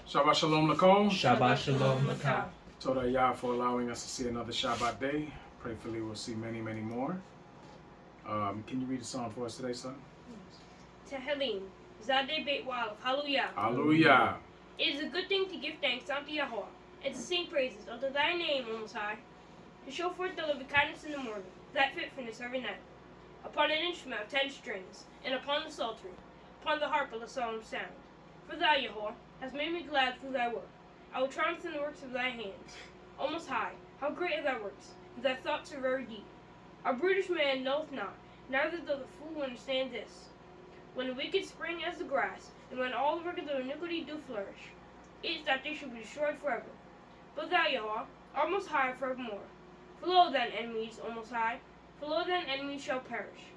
Shabbat Shalom Nicole. Shabbat Shalom Lakah. Toda Yah for allowing us to see another Shabbat day. Prayfully we'll see many, many more. Can you read the song for us today, son? Tehillim, Zadeh Beit Walef, Hallelujah. Hallelujah. It is a good thing to give thanks unto Yahweh, and to sing praises unto thy name, O Most High, to show forth thy loving kindness in the morning, thy faithfulness every night, upon an instrument of 10 strings, and upon the psaltery, upon the harp of a solemn sound. For thou, Yahweh, hast made me glad through thy work. I will triumph in the works of thy hands. O Most High, how great are thy works, and thy thoughts are very deep. A brutish man knoweth not, neither doth the fool understand this. When the wicked spring as the grass, and when all the workers of iniquity do flourish, it is that they shall be destroyed forever. But thou, Yahweh, art most high forevermore. For lo, thine enemies, O Most High, for lo, thine enemies shall perish.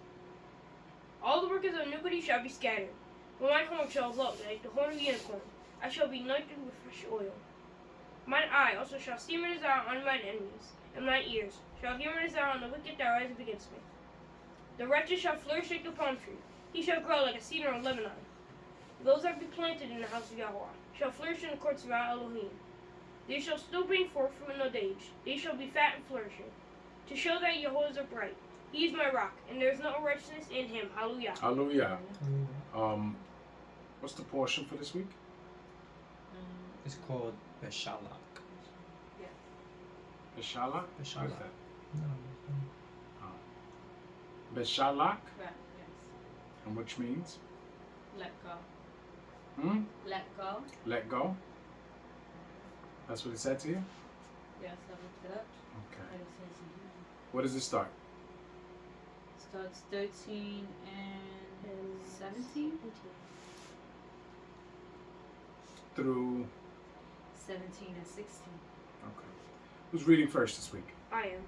All the workers of iniquity shall be scattered. But mine horn shall exult like the horn of a unicorn. I shall be anointed with fresh oil. Mine eye also shall see my desire on mine enemies, and mine ears shall hear my desire on the wicked that rise up against me. The wretched shall flourish like a palm tree. He shall grow like a cedar of Lebanon. Those that be planted in the house of Yahweh shall flourish in the courts of our Elohim. They shall still bring forth fruit in old age. They shall be fat and flourishing, to show that Yahweh is upright. He is my rock, and there is no righteousness in him. Hallelujah. Hallelujah. What's the portion for this week? It's called Beshalach. Beshalach? What is Beshalach. that? Beshalach, Correct, yes. and which means? Let go. Let go. Let go. That's what it said to you? Yes, I looked it up. Okay. And it says in here. Where does it start? Starts 13 and 17? Through. 17 and 16. Okay. Who's reading first this week? I am.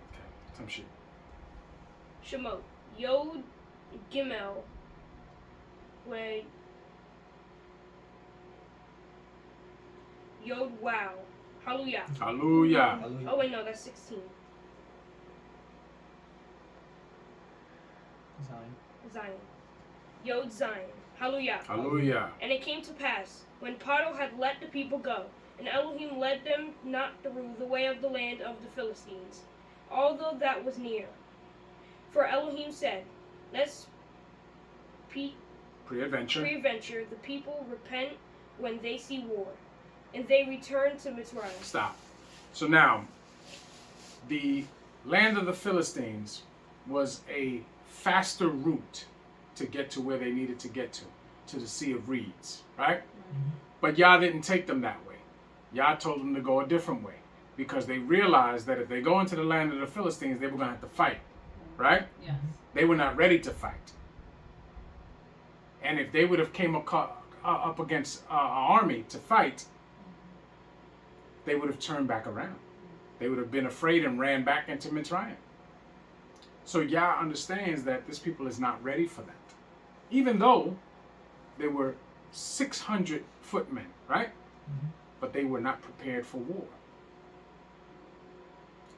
Okay. Tamshi. Shemot, Yod Gimel, wait, Yod Wow, Hallelujah. Hallelujah. Oh wait, no, that's 16. Zion. Yod Zion, Hallelujah. Hallelujah. And it came to pass, when Paro had let the people go, and Elohim led them not through the way of the land of the Philistines, although that was near. For Elohim said, lest Pre-adventure. the people repent when they see war, and they return to Mitzrayim. Stop. So now, the land of the Philistines was a faster route to get to where they needed to get to the Sea of Reeds, right? But Yah didn't take them that way. Yah told them to go a different way, because they realized that if they go into the land of the Philistines, they were going to have to fight, right? Yes. They were not ready to fight. And if they would have came up against an army to fight, they would have turned back around. They would have been afraid and ran back into Mitzrayim. So Yah understands that this people is not ready for that. Even though they were 600 footmen, right? But they were not prepared for war.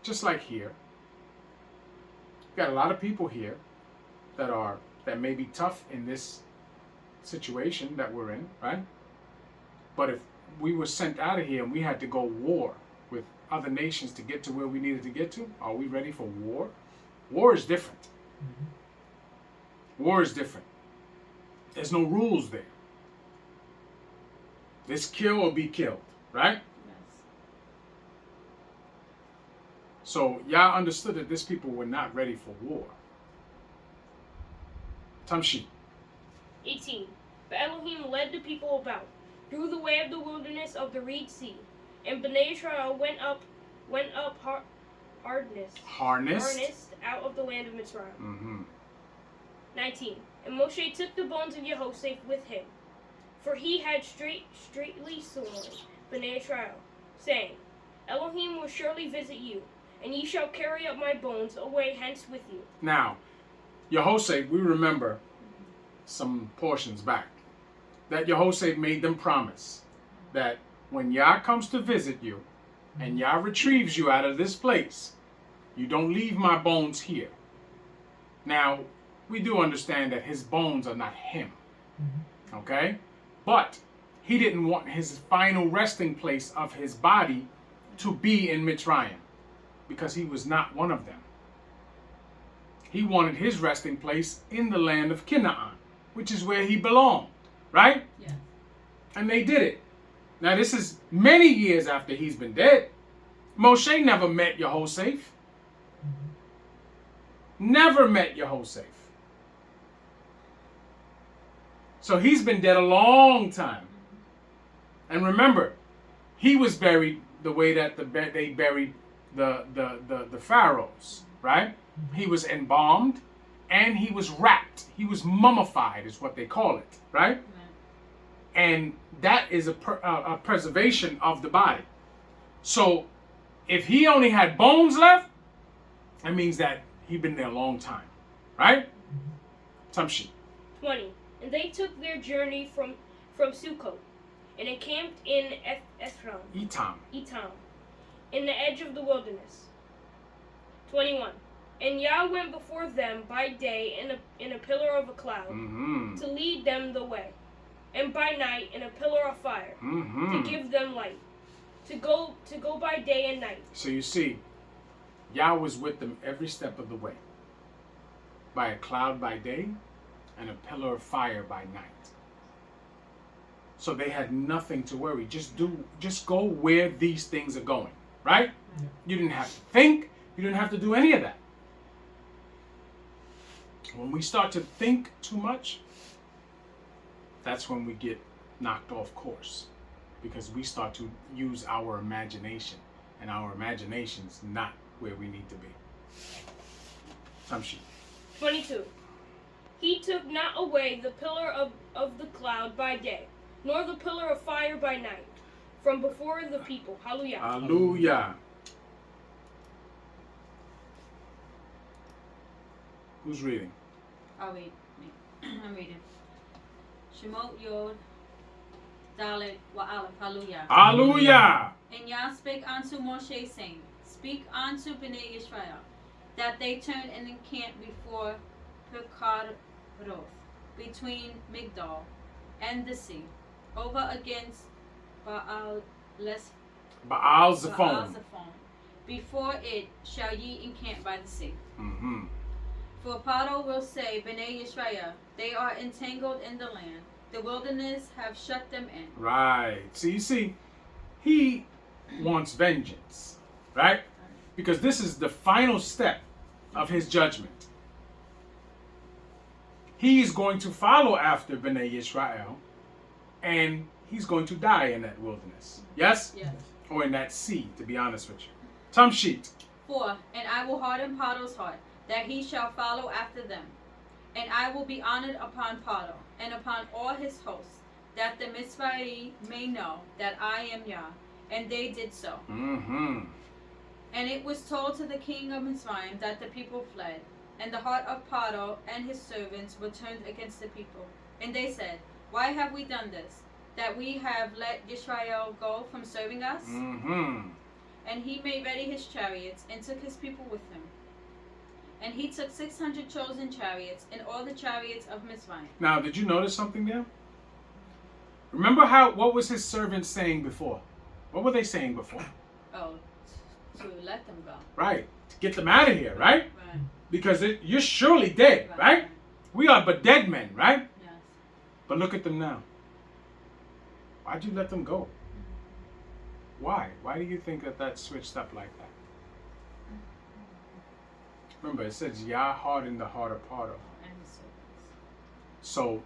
Just like here. We've got a lot of people here that may be tough in this situation that we're in, right? But if we were sent out of here and we had to go war with other nations to get to where we needed to get to, are we ready for war? War is different. War is different. There's no rules there. It's kill or be killed, right? Yes. So Yah understood that these people were not ready for war. Tamshi. 18. But Elohim led the people about through the way of the wilderness of the Reed Sea, and Bnei Israel went up harnessed out of the land of Mitzrayim. 19. And Moshe took the bones of Yehoshaphat with him, for he had straightly sworn Bnei Israel, saying, Elohim will surely visit you, and ye shall carry up my bones away hence with you. Now, Yehoshaphat, we remember some portions back, that Yehoshaphat made them promise that when Yah comes to visit you, and Yah retrieves you out of this place, you don't leave my bones here. Now, we do understand that his bones are not him. Okay? But he didn't want his final resting place of his body to be in Mitzrayim, because he was not one of them. He wanted his resting place in the land of Canaan, which is where he belonged, right? Yes. And they did it. Now this is many years after he's been dead. Moshe never met Yehoseph. Never met Yehoseph. So he's been dead a long time. And remember, he was buried the way that they buried the pharaohs, right? He was embalmed and he was wrapped. He was mummified, is what they call it, right? And that is a preservation of the body. So if he only had bones left, that means that he'd been there a long time, right? Tamshi. 20. And they took their journey from Sukkot and encamped in Etam. Etam, in the edge of the wilderness. 21. And Yah went before them by day in a pillar of a cloud to lead them the way, and by night in a pillar of fire to give them light, to go by day and night. So you see, Yah was with them every step of the way, by a cloud by day and a pillar of fire by night. So they had nothing to worry. Just go where these things are going, right? Yeah. You didn't have to think. You didn't have to do any of that. When we start to think too much, that's when we get knocked off course, because we start to use our imagination, and our imagination's not where we need to be. Tamshi. 22. He took not away the pillar of the cloud by day, nor the pillar of fire by night, from before the people. Hallelujah. Hallelujah. Who's reading? I'll read. I'm reading. Shemot Yod Dalet Wa Aleph. Hallelujah. Hallelujah. And Yah spake unto Moshe, saying, Speak unto Bnei Yisrael, that they turn and encamp before Pekaroth, between Migdol and the sea, over against Baal Zephon. Before it shall ye encamp by the sea. Mm-hmm. For Paro will say, Bnei Yisrael, they are entangled in the land. The wilderness have shut them in. Right. So you see, he wants vengeance, right? Because this is the final step of his judgment. He is going to follow after Bnei Yisrael, and he's going to die in that wilderness. Yes? Yes. Or in that sea, to be honest with you. Tamshit. 4. And I will harden Paro's heart, that he shall follow after them. And I will be honored upon Paro, and upon all his hosts, that the Mitzrayim may know that I am Yah. And they did so. Mm-hmm. And it was told to the king of Mitzrayim that the people fled. And the heart of Paro and his servants were turned against the people. And they said, Why have we done this? That we have let Yisrael go from serving us? Mm-hmm. And he made ready his chariots, and took his people with him. And he took 600 chosen chariots, and all the chariots of Mitzrayim. Now, did you notice something there? Remember what was his servants saying before? What were they saying before? Oh, to let them go. Right. To get them out of here, right? Right. Because you're surely dead, right? We are but dead men, right? Yes. But look at them now. Why'd you let them go? Why? Why do you think that switched up like that? Remember, it says Yah hardened the heart of Paro. And his servants. So,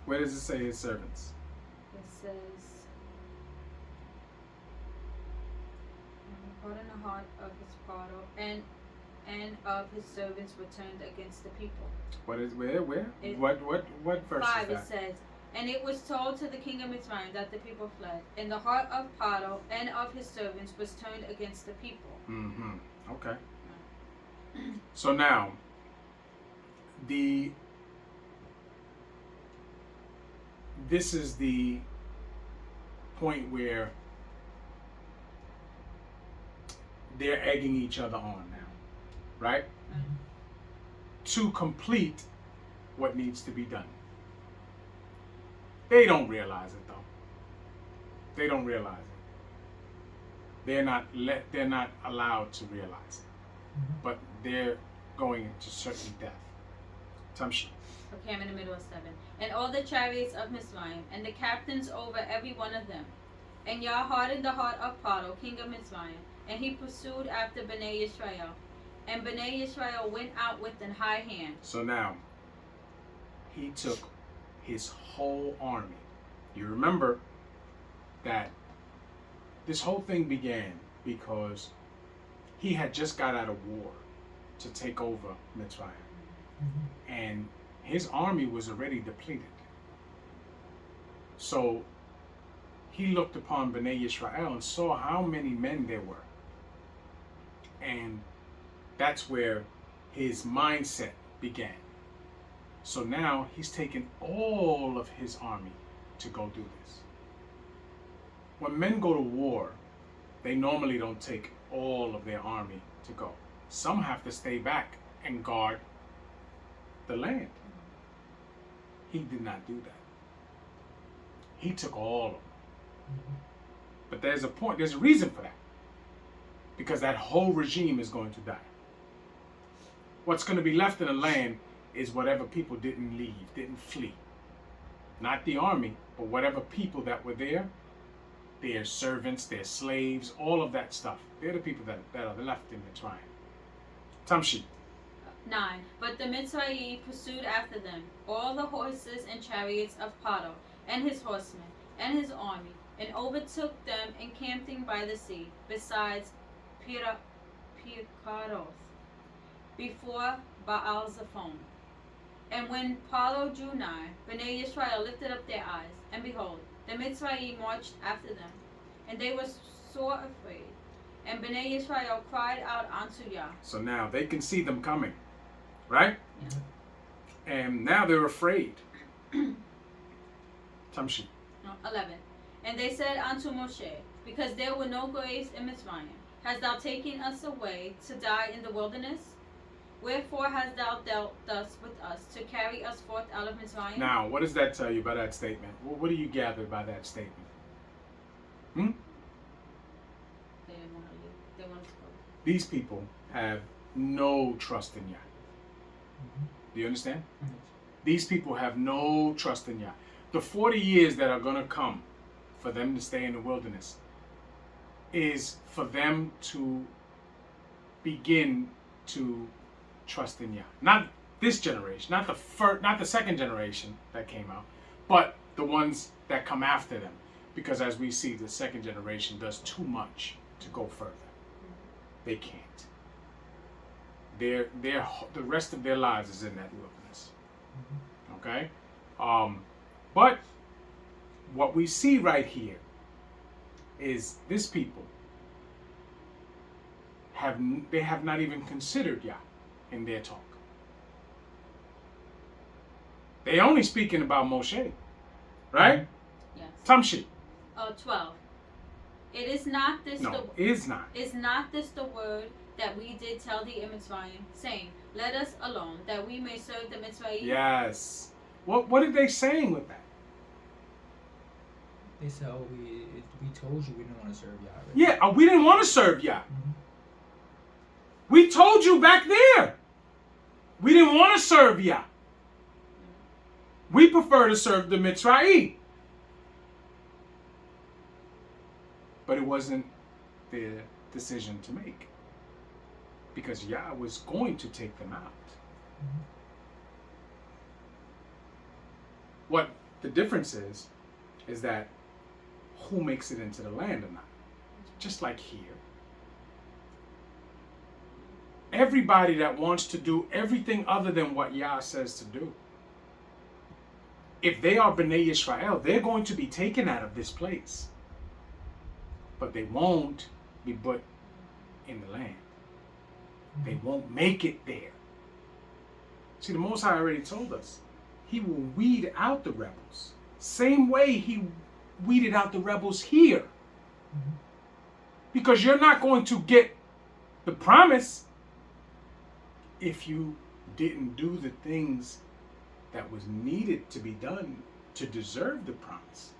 where does it say his servants? It says, harden the heart of his Paro, and of his servants were turned against the people. What is where? It- What verse 5 is it that? says, And it was told to the king of Mitzrayim that the people fled, and the heart of Paro and of his servants was turned against the people. Mm-hmm. Okay. So now, this is the point where they're egging each other on now, right? To complete what needs to be done. They don't realize it though. they don't realize it. They're not allowed to realize it. But they're going into certain death. Tamshi. Okay, I'm in the middle of 7. And all the chariots of Mizraim, and the captains over every one of them. And Yah hardened the heart of Paro, king of Mizraim, and he pursued after Bnei Yisrael. And Bnei Yisrael went out with an high hand. So now, he took his whole army. You remember that this whole thing began because he had just got out of war to take over Mitzrayim. And his army was already depleted. So he looked upon Bnei Yisrael and saw how many men there were. And that's where his mindset began. So now he's taken all of his army to go do this. When men go to war, they normally don't take all of their army to go. Some have to stay back and guard the land. He did not do that. He took all of them. But there's a reason for that. Because that whole regime is going to die. What's going to be left in the land is whatever people didn't leave, didn't flee. Not the army, but whatever people that were there, their servants, their slaves, all of that stuff. They're the people that are left in Mitzrayim. Tamshi. 9. But the Mitzrayim pursued after them, all the horses and chariots of Paro, and his horsemen, and his army, and overtook them encamping by the sea, besides Pikaroth, before Baal Zephon. And when Paro drew nigh, Bnei Yisrael lifted up their eyes, and behold, the Mitzrayim marched after them, and they were sore afraid. And Bnei Yisrael cried out unto Yah. So now they can see them coming, right? And now they're afraid. Tamshi. 11. And they said unto Moshe, because there were no graves in Mitzrayim, hast thou taken us away to die in the wilderness? Wherefore hast thou dealt thus with us, to carry us forth out of Mitzrayim? Now, what does that tell you by that statement? What do you gather by that statement? They didn't want to leave. They wanted to go. These people have no trust in Yah. Do you understand? These people have no trust in Yah. The 40 years that are going to come for them to stay in the wilderness is for them to begin to trust in Yah. Not this generation, not the second generation that came out, but the ones that come after them. Because as we see, the second generation does too much to go further. They can't. The rest of their lives is in that wilderness. Okay? But what we see right here is this people have not even considered Yah in their talk. They only speaking about Moshe, right? Yes. Tamshi. 12. It is not this No, is not. Is not this the word that we did tell thee in Mitzrayim, saying, let us alone, that we may serve the Mitzrayim? Yes. What are they saying with that? They said, "Oh, we told you we didn't want to serve Yah." Right? Yeah, we didn't want to serve Yah. We told you back there. We didn't want to serve Yah. We prefer to serve the Mitzrayim. But it wasn't their decision to make. Because Yah was going to take them out. What the difference is that who makes it into the land or not. Just like here. Everybody that wants to do everything other than what Yah says to do. If they are Bnei Yisrael, they're going to be taken out of this place. But they won't be put in the land. They won't make it there. See, the Most High already told us. He will weed out the rebels. Same way he weeded out the rebels here. Because you're not going to get the promise if you didn't do the things that was needed to be done to deserve the promise.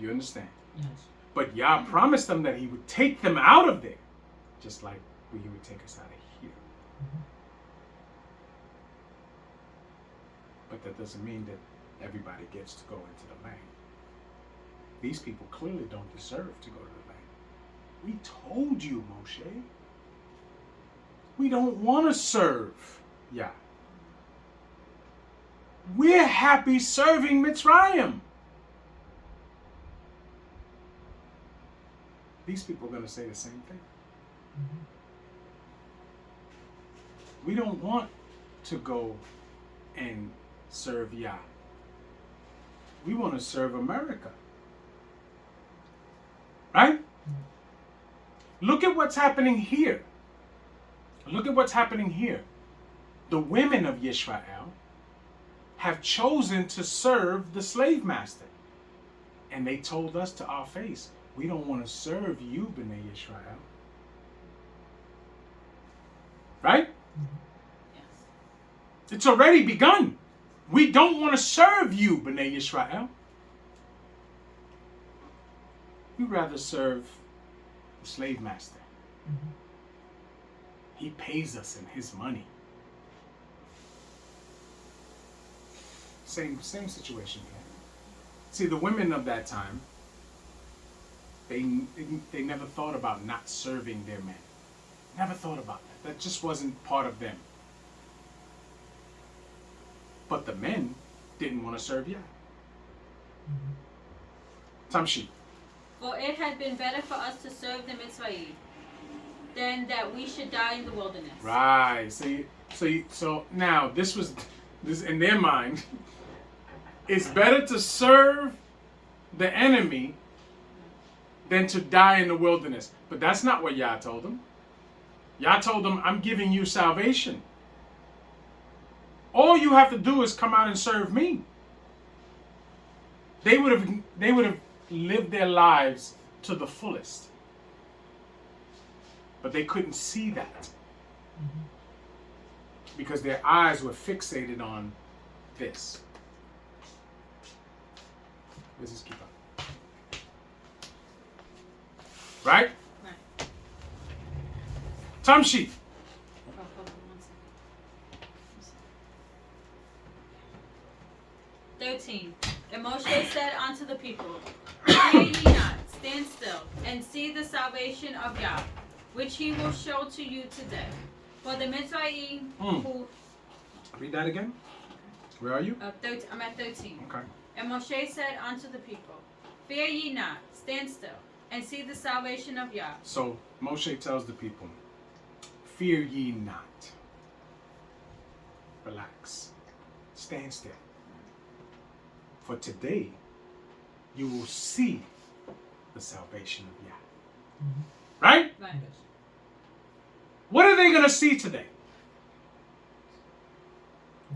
You understand? Yes. But Yah promised them that he would take them out of there, just like he would take us out of here. But that doesn't mean that everybody gets to go into the land. These people clearly don't deserve to go to the land. We told you, Moshe. We don't want to serve Yah. We're happy serving Mitzrayim. These people are going to say the same thing. We don't want to go and serve Yah. We want to serve America. Right? Look at what's happening here. Look at what's happening here. The women of Yisrael have chosen to serve the slave master. And they told us to our face, we don't want to serve you, B'nai Yisrael. Right? Yes. It's already begun. We don't want to serve you, B'nai Yisrael. We'd rather serve the slave master. He pays us in his money. Same situation here. See, the women of that time, they never thought about not serving their men. Never thought about that. That just wasn't part of them. But the men didn't want to serve Yah. Tamshi. For it had been better for us to serve the Mitzrayim than that we should die in the wilderness. Right. So now this in their mind. It's better to serve the enemy than to die in the wilderness. But that's not what Yah told them. Yah told them, I'm giving you salvation. All you have to do is come out and serve me. They would have lived their lives to the fullest. But they couldn't see that. Because their eyes were fixated on this. Let's just keep up. Right? Right. Tamshi. Oh, hold on 1 second. 13. And Moshe said unto the people, Fear ye not, stand still, and see the salvation of Yah, which he will show to you today. For the Mitzrayim who... Read that again. Where are you? I'm at 13. Okay. And Moshe said unto the people, Fear ye not, stand still, and see the salvation of Yah. So Moshe tells the people, fear ye not. Relax. Stand still. For today, you will see the salvation of Yah. Right? Right. Yes. What are they going to see today?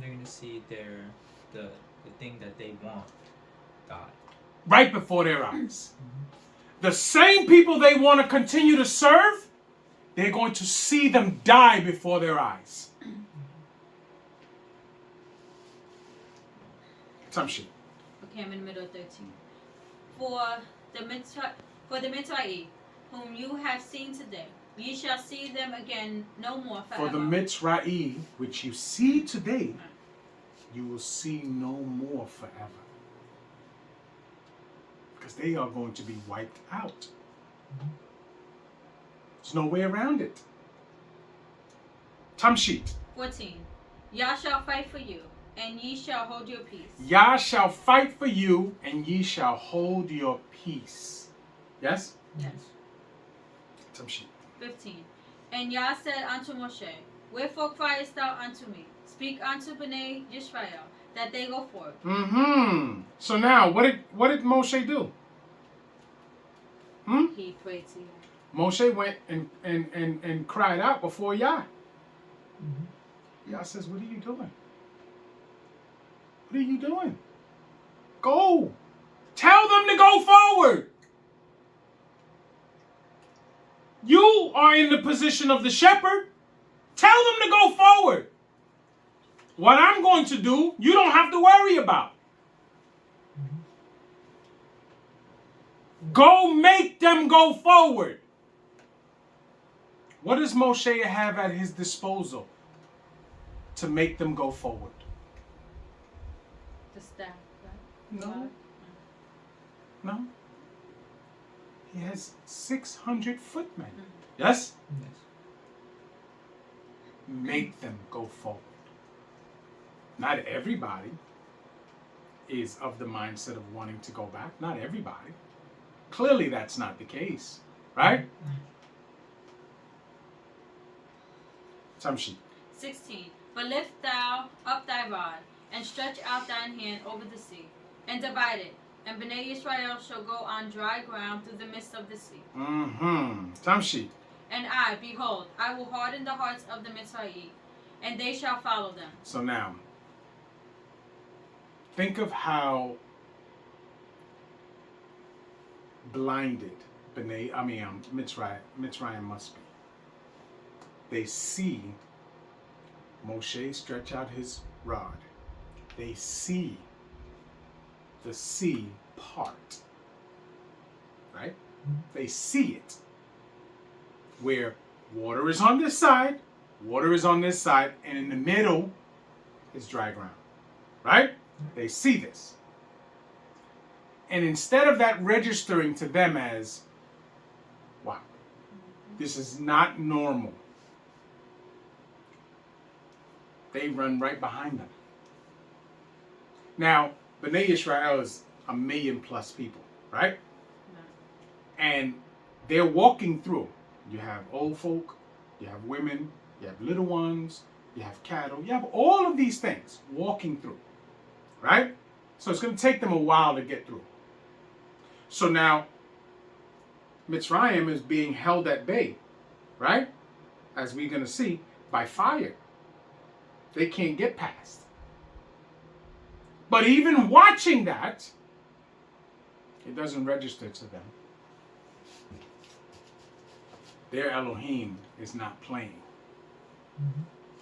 They're gonna see the thing that they want God. Right before their eyes. The same people they want to continue to serve, they're going to see them die before their eyes. Tamshi. Okay, I'm in the middle of 13. For the Mitzrayim, whom you have seen today, ye shall see them again no more forever. For the Mitzrayim, which you see today, you will see no more forever. Because they are going to be wiped out. There's no way around it. Tamshit. 14. Yah shall fight for you, and ye shall hold your peace. Yah shall fight for you, and ye shall hold your peace. Yes? Yes. Tamshit. 15. And Yah said unto Moshe, Wherefore criest thou unto me? Speak unto B'nai Yisrael, that they go forth. So now, what did Moshe do? He prayed to you. Moshe went and cried out before Yah. Yah says, what are you doing? What are you doing? Go. Tell them to go forward. You are in the position of the shepherd. Tell them to go forward. What I'm going to do, you don't have to worry about. Go make them go forward. What does Moshe have at his disposal to make them go forward? The staff, right? No. No. He has 600 footmen. Yes? Yes. Make them go forward. Not everybody is of the mindset of wanting to go back. Not everybody. Clearly that's not the case. Right? Tamshi. 16. But lift thou up thy rod, and stretch out thine hand over the sea, and divide it, and Bnei Israel shall go on dry ground through the midst of the sea. Tamshi. And I, behold, I will harden the hearts of the Mitzrayim, and they shall follow them. So now, think of how blinded Mitzrayim must be. They see Moshe stretch out his rod. They see the sea part. Right? They see it. Where water is on this side, water is on this side, and in the middle is dry ground. Right? They see this. And instead of that registering to them as, wow, this is not normal, they run right behind them. Now, Bnei Israel is 1 million plus people, right? And they're walking through. You have old folk, you have women, you have little ones, you have cattle, you have all of these things walking through, right? So it's going to take them a while to get through. So now, Mitzrayim is being held at bay, right? As we're going to see, by fire. They can't get past. But even watching that, it doesn't register to them. Their Elohim is not playing.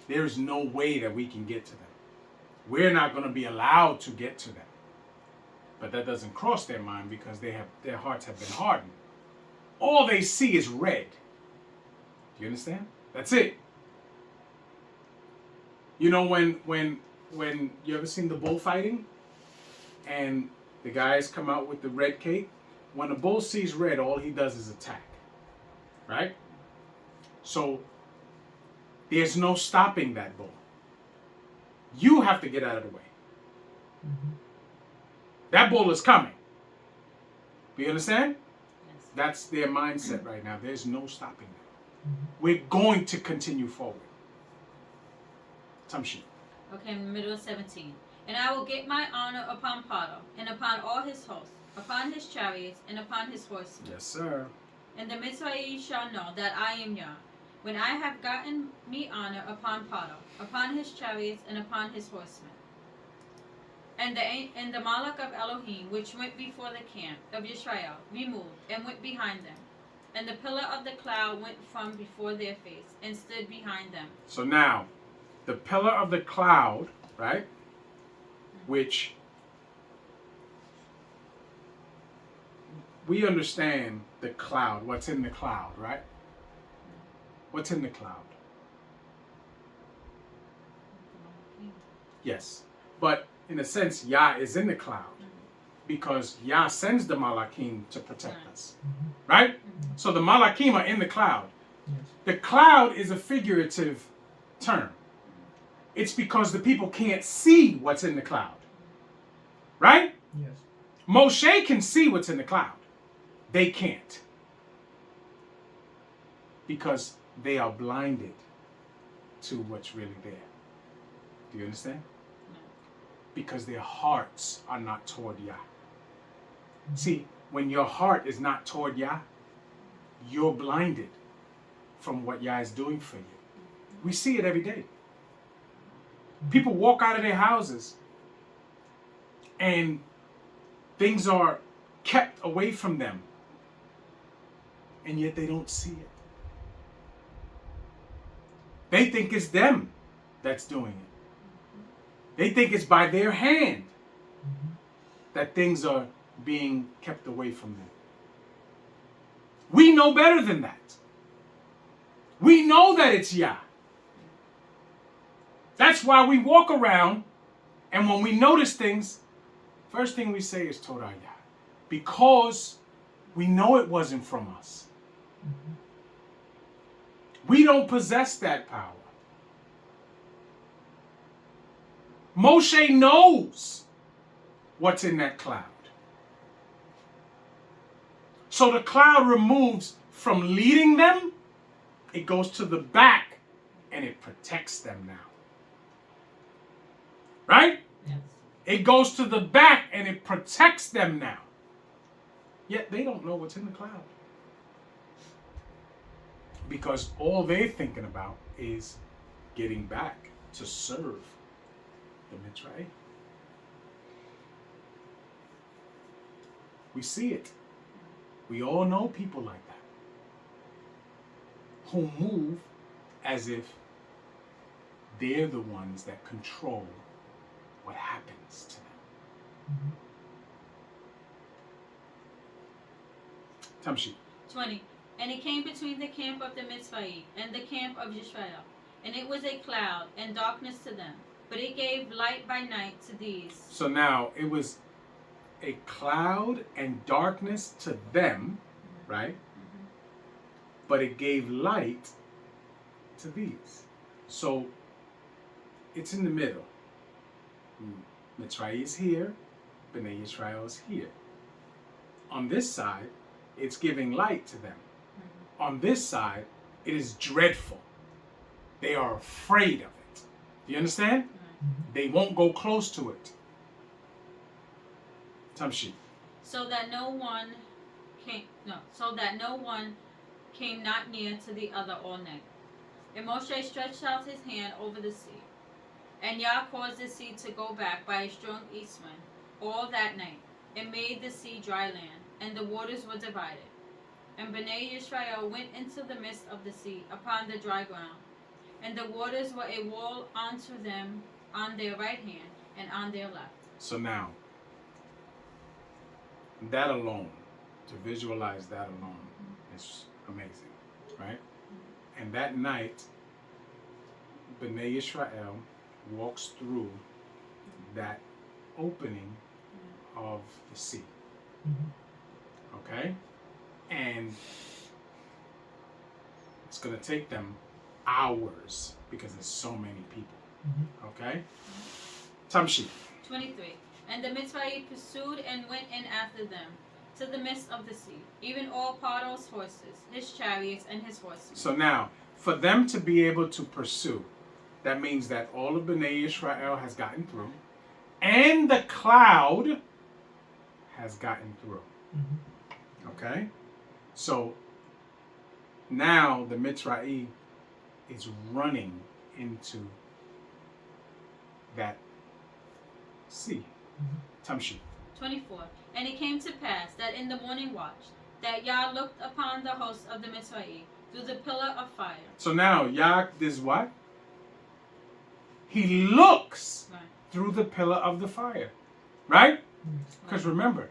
There's no way that we can get to them. We're not going to be allowed to get to them. But that doesn't cross their mind because their hearts have been hardened. All they see is red. Do you understand? That's it. You know when you ever seen the bullfighting and the guys come out with the red cape? When a bull sees red, all he does is attack. Right? So there's no stopping that bull. You have to get out of the way. That bull is coming. Do you understand? Yes. That's their mindset right now. There's no stopping them. We're going to continue forward. Tamshi. Okay, in the middle of 17. And I will get my honor upon Paro, and upon all his hosts, upon his chariots, and upon his horsemen. Yes, sir. And the Mitzrayim shall know that I am Yah, when I have gotten me honor upon Paro, upon his chariots, and upon his horsemen. And the Malach of Elohim, which went before the camp of Yisrael, removed, and went behind them. And the pillar of the cloud went from before their face, and stood behind them. So now, the pillar of the cloud, right? Which we understand the cloud, what's in the cloud, right? What's in the cloud? Yes. But in a sense, Yah is in the cloud because Yah sends the Malachim to protect us, right? So the Malachim are in the cloud. The cloud is a figurative term. It's because the people can't see what's in the cloud, right? Yes. Moshe can see what's in the cloud. They can't because they are blinded to what's really there. Do you understand? Because their hearts are not toward Yah. See, when your heart is not toward Yah, you're blinded from what Yah is doing for you. We see it every day. People walk out of their houses and things are kept away from them, and yet they don't see it. They think it's them that's doing it. They think it's by their hand that things are being kept away from them. We know better than that. We know that it's Yah. That's why we walk around, and when we notice things, first thing we say is Torah Yah. Because we know it wasn't from us. We don't possess that power. Moshe knows what's in that cloud. So the cloud removes from leading them, it goes to the back, and it protects them now. Right? Yes. It goes to the back and it protects them now. Yet they don't know what's in the cloud. Because all they're thinking about is getting back to serve the Mitzrayim. We see it. We all know people like that. Who move as if they're the ones that control what happens to them. Tamshi. 20. And it came between the camp of the Mitzvahim and the camp of Yisrael. And it was a cloud and darkness to them. But it gave light by night to these. So now it was a cloud and darkness to them, right? But it gave light to these. So it's in the middle. Mitzrayim is here, Bnei Yisrael is here. On this side, it's giving light to them. On this side, it is dreadful. They are afraid of it. Do you understand? They won't go close to it. Tamshi. So that no one came not near to the other all night. And Moshe stretched out his hand over the sea. And Yah caused the sea to go back by a strong east wind all that night, and made the sea dry land, and the waters were divided. And Bnei Yisrael went into the midst of the sea upon the dry ground, and the waters were a wall unto them on their right hand and on their left. So now, that alone, to visualize that alone, is amazing, right? And that night, Bnei Yisrael walks through that opening of the sea. Okay? And it's going to take them hours because there's so many people. Okay? Tamshi. 23. And the Mitzvahim pursued and went in after them to the midst of the sea, even all Paro's horses, his chariots, and his horses. So now, for them to be able to pursue, that means that all of Bnei Yisrael has gotten through, and the cloud has gotten through. Okay? So now the Mitzrayim is running into that sea. Tamshi. 24. And it came to pass that in the morning watch, that Yah looked upon the host of the Mitzvahim through the pillar of fire. So now Yah does what? He looks Right. through the pillar of the fire. Right? Because remember,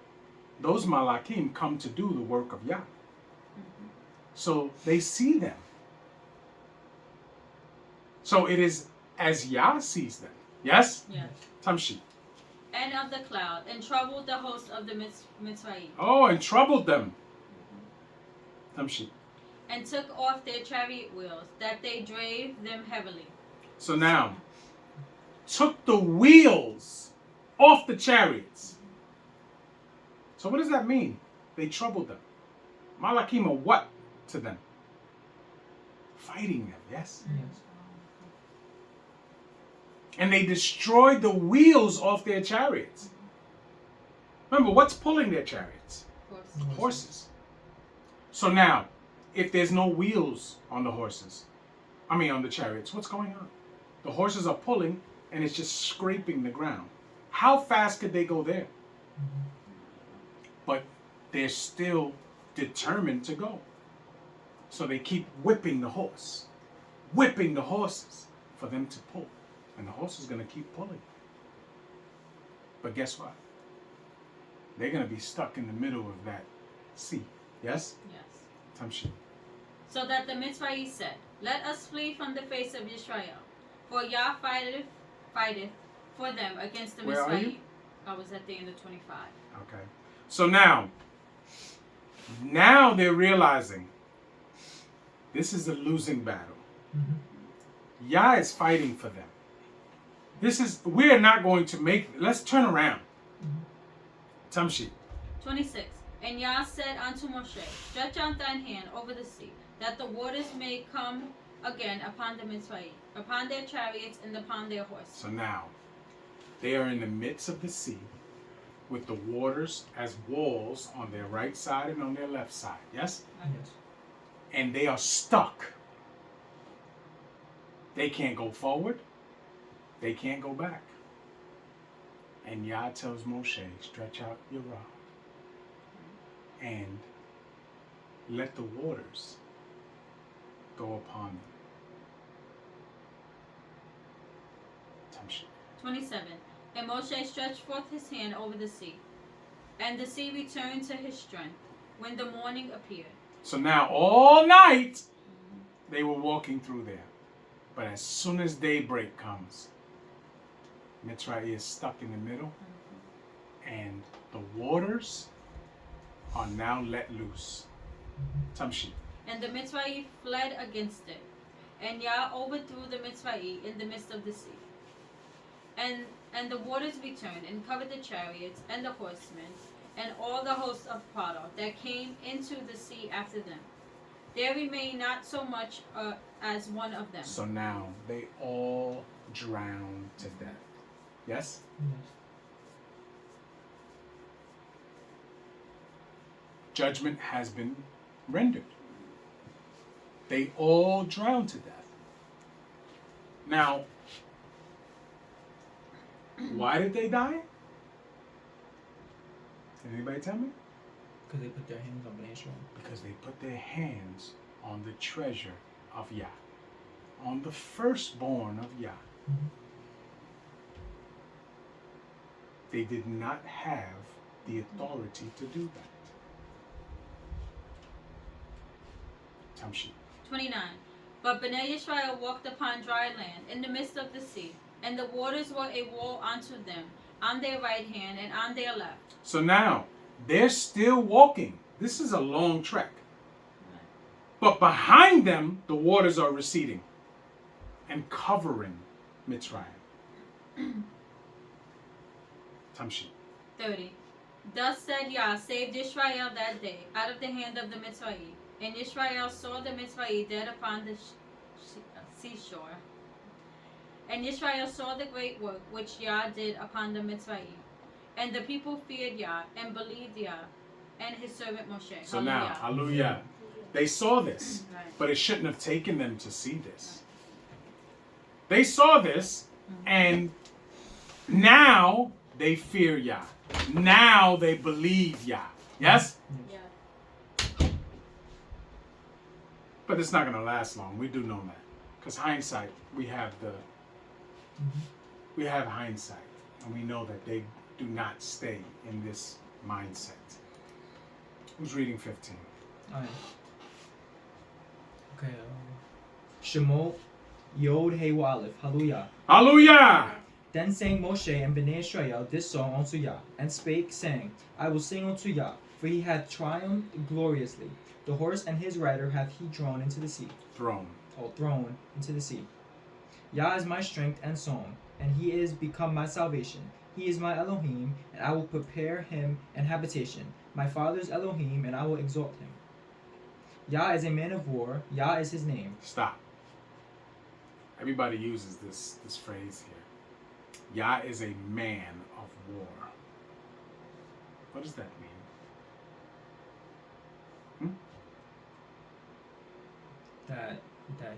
those Malakim come to do the work of Yah. So they see them. So it is as Yah sees them. Yes? Yes. Tamshi. And of the cloud, and troubled the host of the Mitzvahim, Oh, and troubled them. Tamshi. and took off their chariot wheels, that they drave them heavily. So now, took the wheels off the chariots. So what does that mean? They troubled them. Malakim are what to them? Fighting them, yes? And they destroyed the wheels off their chariots. Remember, what's pulling their chariots? Horses. So now, if there's no wheels on the horses, on the chariots, what's going on? The horses are pulling and it's just scraping the ground. How fast could they go there? But they're still determined to go. So they keep whipping the horses for them to pull. And the horse is going to keep pulling. But guess what? They're going to be stuck in the middle of that sea. Yes? Yes. Tamshi. So that the Mitzrayim said, Let us flee from the face of Yisrael, for Yah fighteth for them against the Where are you? Mitzrayim. I was at the end of 25. Okay. So now they're realizing this is a losing battle. Yah is fighting for them. We're not going to make, let's turn around. Tamshi. 26. And Yah said unto Moshe, Stretch out thine hand over the sea, that the waters may come again upon the Mitzrayim, upon their chariots and upon their horses. So now they are in the midst of the sea with the waters as walls on their right side and on their left side. Yes? Yes. And they are stuck. They can't go forward. They can't go back. And Yah tells Moshe, stretch out your rod and let the waters go upon them. Tamshi. 27. And Moshe stretched forth his hand over the sea, and the sea returned to his strength when the morning appeared. So now all night they were walking through there. But as soon as daybreak comes, Mitzrayim is stuck in the middle, and the waters are now let loose. Tamshi. And the Mitzrayim fled against it, and Yah overthrew the Mitzrayim in the midst of the sea. And the waters returned and covered the chariots and the horsemen and all the hosts of Paro that came into the sea after them. There remained not so much as one of them. So now they all drowned to death. Yes? Yes. Judgment has been rendered. They all drowned to death. Now, why did they die? Can anybody tell me? Because they put their hands on Bnei Israel. Because they put their hands on the treasure of Yah, on the firstborn of Yah. They did not have the authority to do that. Tamshi. 29. But Bnei Israel walked upon dry land in the midst of the sea, and the waters were a wall unto them, on their right hand and on their left. So now, they're still walking. This is a long trek. But behind them, the waters are receding and covering Mitzrayim. Tamshi. 30. Thus said Yah, saved Israel that day out of the hand of the Mitzrayim. And Israel saw the Mitzrayim dead upon the seashore. And Israel saw the great work which Yah did upon the Mitzrayim. And the people feared Yah and believed Yah and his servant Moshe. So now, hallelujah. They saw this, Right. but it shouldn't have taken them to see this. They saw this, and now they fear Yah. Now they believe Yah. Yes? Yeah. But it's not going to last long. We do know that. Because hindsight, we have hindsight. And we know that they do not stay in this mindset. Who's reading 15? Alright. Okay. Shemot Yod Hey Aleph. Hallelujah. Hallelujah! Then sang Moshe and Bnei Israel this song unto Yah, and spake, saying, I will sing unto Yah, for he hath triumphed gloriously. The horse and his rider hath he drawn into the sea, Throne. or thrown into the sea. Yah is my strength and song, and he is become my salvation. He is my Elohim, and I will prepare him an habitation. My father's Elohim, and I will exalt him. Yah is a man of war. Yah is his name. Stop. Everybody uses this phrase here. Yah is a man of war. What does that mean? That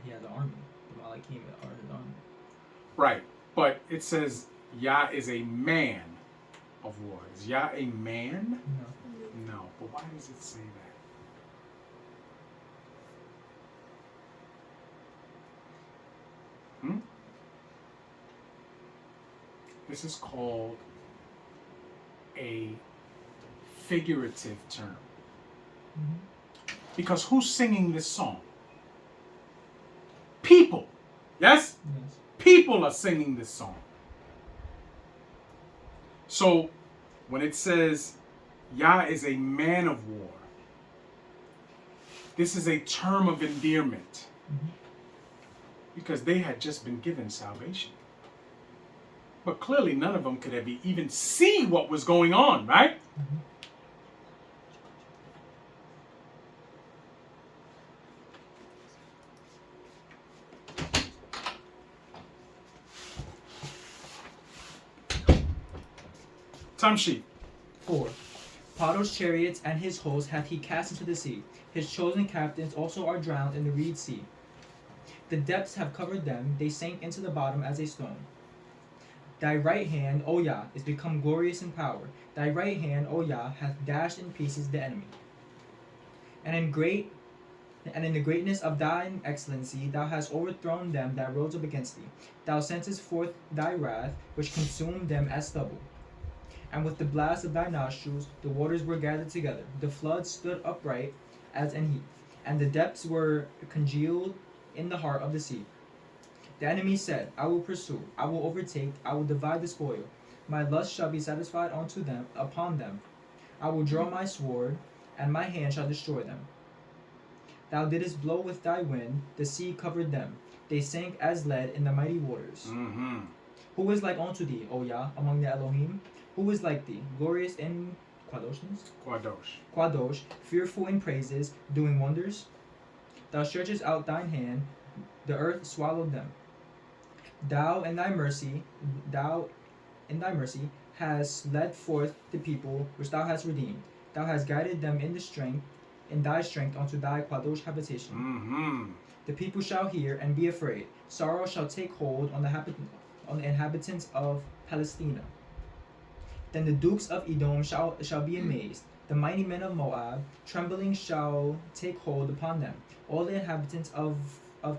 he has an army. The Malakim are his army. Right. But it says Yah is a man of war. Is Yah a man? No. No. But why does it say that? This is called a figurative term. Because who's singing this song? People. Yes? Yes. People are singing this song. So when it says Yah is a man of war, this is a term of endearment. Because they had just been given salvation. But clearly none of them could have even see what was going on, right? Time sheet. 4. Paro's chariots and his host hath he cast into the sea. His chosen captains also are drowned in the reed sea. The depths have covered them, they sank into the bottom as a stone. Thy right hand, O Yah, is become glorious in power. Thy right hand, O Yah, hath dashed in pieces the enemy. And in the greatness of thine excellency thou hast overthrown them that rose up against thee. Thou sentest forth thy wrath, which consumed them as stubble. And with the blast of thy nostrils the waters were gathered together. The floods stood upright as an heap, and the depths were congealed in the heart of the sea. The enemy said, I will pursue, I will overtake, I will divide the spoil. My lust shall be satisfied upon them. I will draw my sword, and my hand shall destroy them. Thou didst blow with thy wind, the sea covered them. They sank as lead in the mighty waters. Mm-hmm. Who is like unto thee, O Yah, among the Elohim? Who is like thee, glorious in Kwadosh, fearful in praises, doing wonders? Thou stretchest out thine hand, the earth swallowed them. Thou in thy mercy hast led forth the people which thou hast redeemed. Thou hast guided them in thy strength unto thy Kwadosh habitation. Mm-hmm. The people shall hear and be afraid. Sorrow shall take hold on the inhabitants of Palestina. Then the dukes of Edom shall be amazed. The mighty men of Moab, trembling shall take hold upon them. All the inhabitants of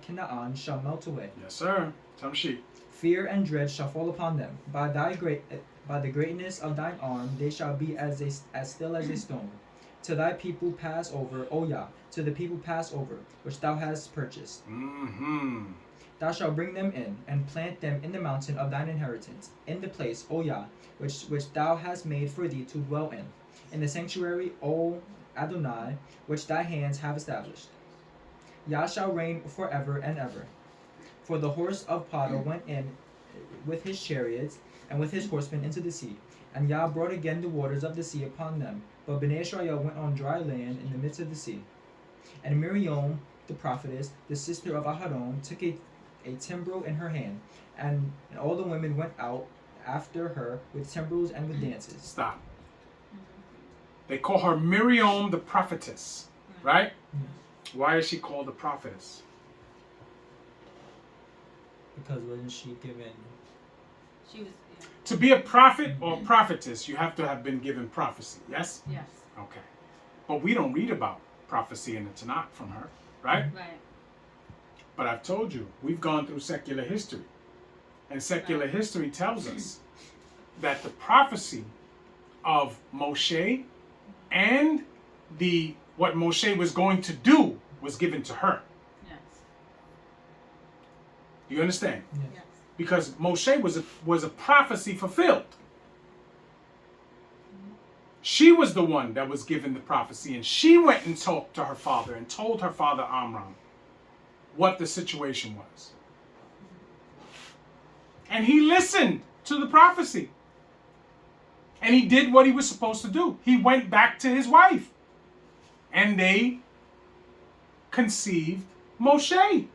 Canaan shall melt away. Yes, sir. Time sheet. Fear and dread shall fall upon them. By the greatness of thine arm they shall be as still as a stone. Till thy people pass over, O Yah, till the people pass over, which thou hast purchased. Mm-hmm. Thou shalt bring them in, and plant them in the mountain of thine inheritance, in the place, O Yah, which thou hast made for thee to dwell in the sanctuary, O Adonai, which thy hands have established. Yah shall reign forever and ever. For the horse of Paro went in with his chariots and with his horsemen into the sea, and Yah brought again the waters of the sea upon them. But Bnei Israel went on dry land in the midst of the sea. And Miriam, the prophetess, the sister of Aharon, took a timbrel in her hand, and all the women went out after her with timbrels and with dances. Stop. They call her Miriam the prophetess, right? Why is she called the prophetess? Because wasn't she given? She was. To be a prophet or a prophetess, you have to have been given prophecy, yes? Yes. Okay. But we don't read about prophecy in the Tanakh from her, right? Right. But I've told you, we've gone through secular history. And secular history tells us that the prophecy of Moshe and what Moshe was going to do was given to her. Yes. Do you understand? Yes. Because Moshe was a prophecy fulfilled. She was the one that was given the prophecy, and she went and talked to her father and told her father Amram what the situation was. And he listened to the prophecy. And he did what he was supposed to do. He went back to his wife. And they conceived Moshe.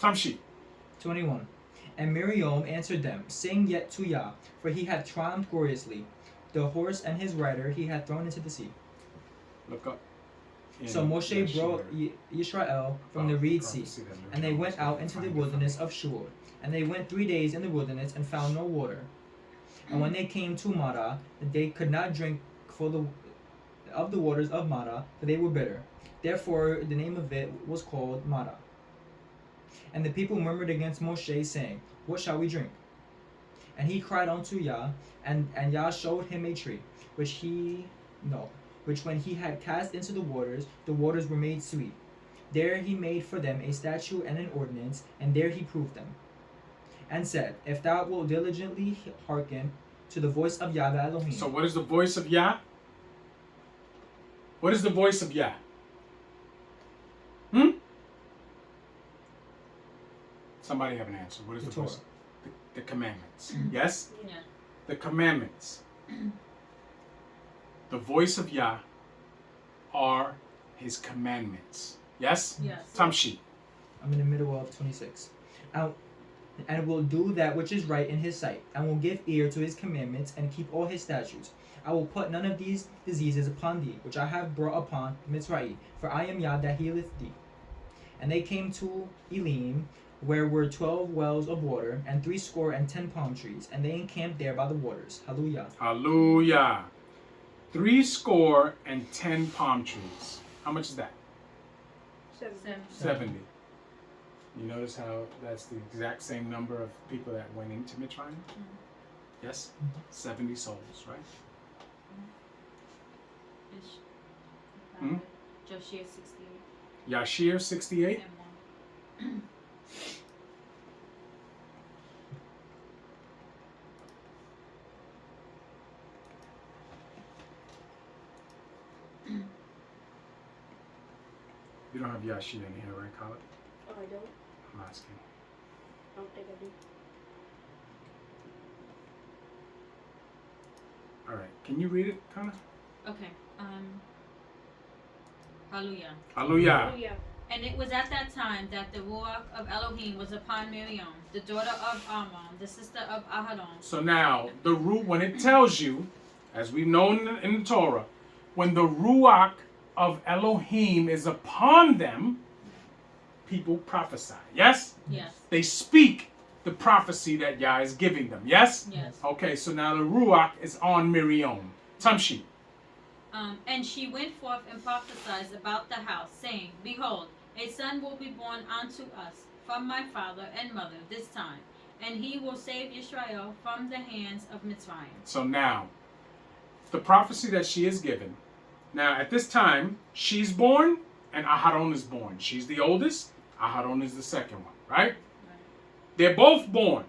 Time sheet. 21. And Miriam answered them, Sing yet to Yah, for he hath triumphed gloriously. The horse and his rider he hath thrown into the sea. Look up. So Moshe brought Yisrael from the reed sea, and they went out into the wilderness of Shur. And they went 3 days in the wilderness and found no water. And when they came to Marah, they could not drink of the waters of Marah, for they were bitter. Therefore the name of it was called Marah. And the people murmured against Moshe, saying, What shall we drink? And he cried unto Yah, and Yah showed him a tree, which he which when he had cast into the waters were made sweet. There he made for them a statute and an ordinance, and there he proved them. And said, If thou wilt diligently hearken to the voice of Yahweh Elohim. So what is the voice of Yah? What is the voice of Yah? Somebody have an answer. What is the voice? The commandments. Yes? Yeah. The commandments. The voice of Yah are his commandments. Yes? Yes. Tamshi. I'm in the middle of 26. And will do that which is right in his sight, and will give ear to his commandments, and keep all his statutes. I will put none of these diseases upon thee, which I have brought upon Mitzrayim, for I am Yah that healeth thee. And they came to Elim, where were 12 wells of water, and 70 palm trees, and they encamped there by the waters. Hallelujah. Hallelujah. 70 palm trees. How much is that? 70. You notice how that's the exact same number of people that went into Mitzrayim? Yes? 70 souls, right? Joshua 68. Yashir 68. And 1. You don't have Yashir in here, right, Khaled? Oh, I don't. I'm asking. I don't think I do. All right. Can you read it, Khaled? Okay. Hallelujah. Hallelujah. Oh, yeah. And it was at that time that the Ruach of Elohim was upon Miriam, the daughter of Amram, the sister of Aharon. So now, the root, when it tells you, as we've known in the Torah, when the Ruach of Elohim is upon them, people prophesy. Yes? Yes. They speak the prophecy that Yah is giving them. Yes? Yes. Okay, so now the Ruach is on Miriam. Tamshi. And she went forth and prophesied about the house, saying, Behold, a son will be born unto us from my father and mother this time, and he will save Israel from the hands of Mitzrayim. So now, the prophecy that she is given. Now, at this time, she's born and Aharon is born. She's the oldest. Aharon is the second one, right? They're both born.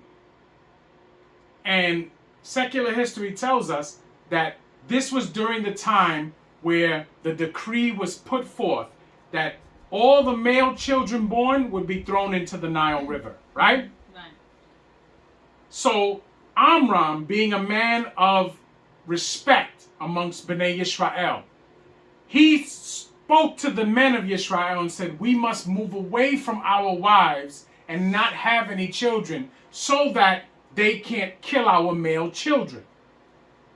And secular history tells us that this was during the time where the decree was put forth that all the male children born would be thrown into the Nile River, right? Right. So Amram, being a man of respect amongst Bnei Yisrael, he spoke to the men of Yisrael and said, we must move away from our wives and not have any children so that they can't kill our male children.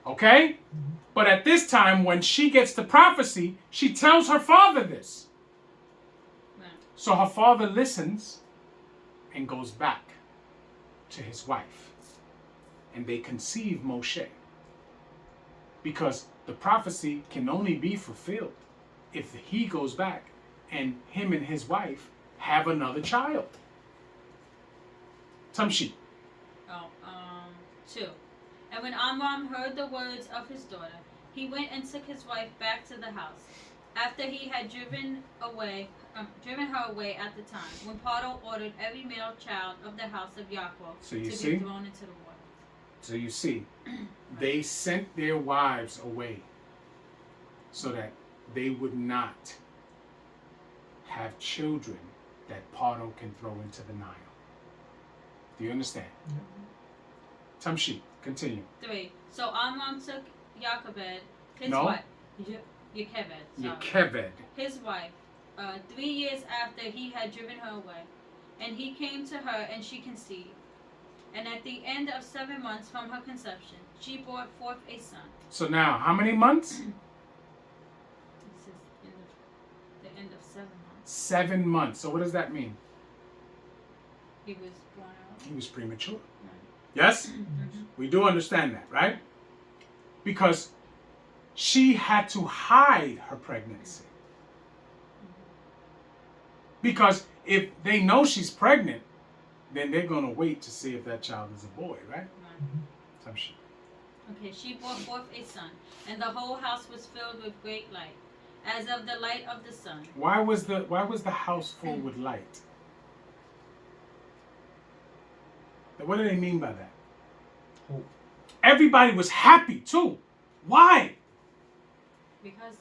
Okay? But at this time, when she gets the prophecy, she tells her father this. Right. So her father listens and goes back to his wife. And they conceive Moshe. Because the prophecy can only be fulfilled if he goes back and him and his wife have another child. Tamshi. 2. And when Amram heard the words of his daughter, he went and took his wife back to the house, after he had driven her away at the time, when Paro ordered every male child of the house of Yaakov to be thrown into the water. So you see, they sent their wives away so that they would not have children that Paro can throw into the Nile. Do you understand? Tamshi, continue. 3. So Amram took Jochebed, his No. wife, Yocheved, Yocheved. his wife, 3 years after he had driven her away. And he came to her, and she conceived. And at the end of 7 months from her conception, she brought forth a son. So now, how many months? This is the end of 7 months. 7 months. So what does that mean? He was born out. He was premature. Right. Yes? Mm-hmm. We do understand that, right? Because she had to hide her pregnancy. Because if they know she's pregnant, then they're going to wait to see if that child is a boy, right? Right. Tamshi. Okay, she brought forth a son, and the whole house was filled with great light, as of the light of the sun. Why was the house full with light? What do they mean by that? Hope. Everybody was happy too. Why? Because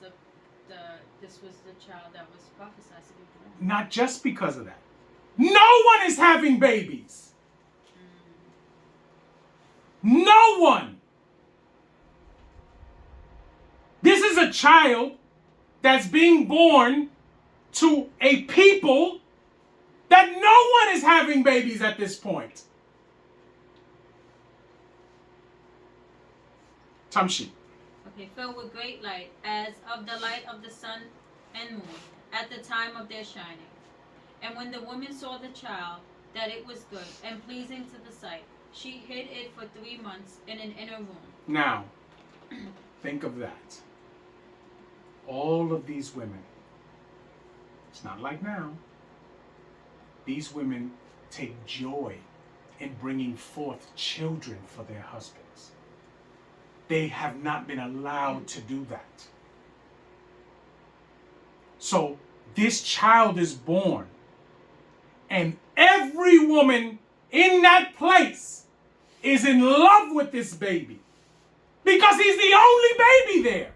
this was the child that was prophesied to be born. Not just because of that. No one is having babies. No one. This is a child that's being born to a people that no one is having babies at this point. Tamshi. Okay, filled with great light, as of the light of the sun and moon, at the time of their shining. And when the woman saw the child, that it was good and pleasing to the sight, she hid it for 3 months in an inner room. Now, think of that. All of these women, it's not like now, these women take joy in bringing forth children for their husbands. They have not been allowed to do that. So this child is born, and every woman in that place is in love with this baby because he's the only baby there.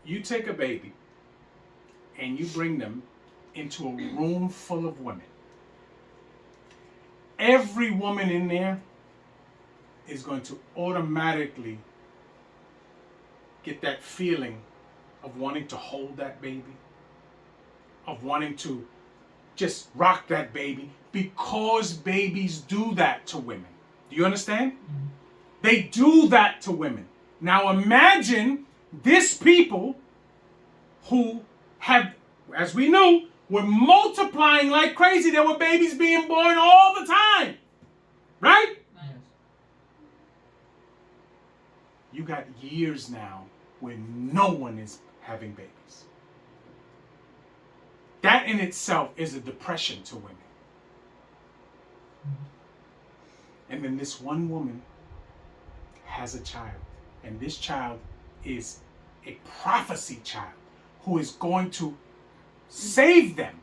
You take a baby and you bring them into a room full of women. Every woman in there is going to automatically get that feeling of wanting to hold that baby, of wanting to just rock that baby, because babies do that to women. Do you understand? Mm-hmm. They do that to women. Now imagine this people who have, as we knew, were multiplying like crazy. There were babies being born all the time. Right? Yes. You got years now where no one is having babies. That in itself is a depression to women. And then this one woman has a child. And this child is a prophecy child who is going to save them,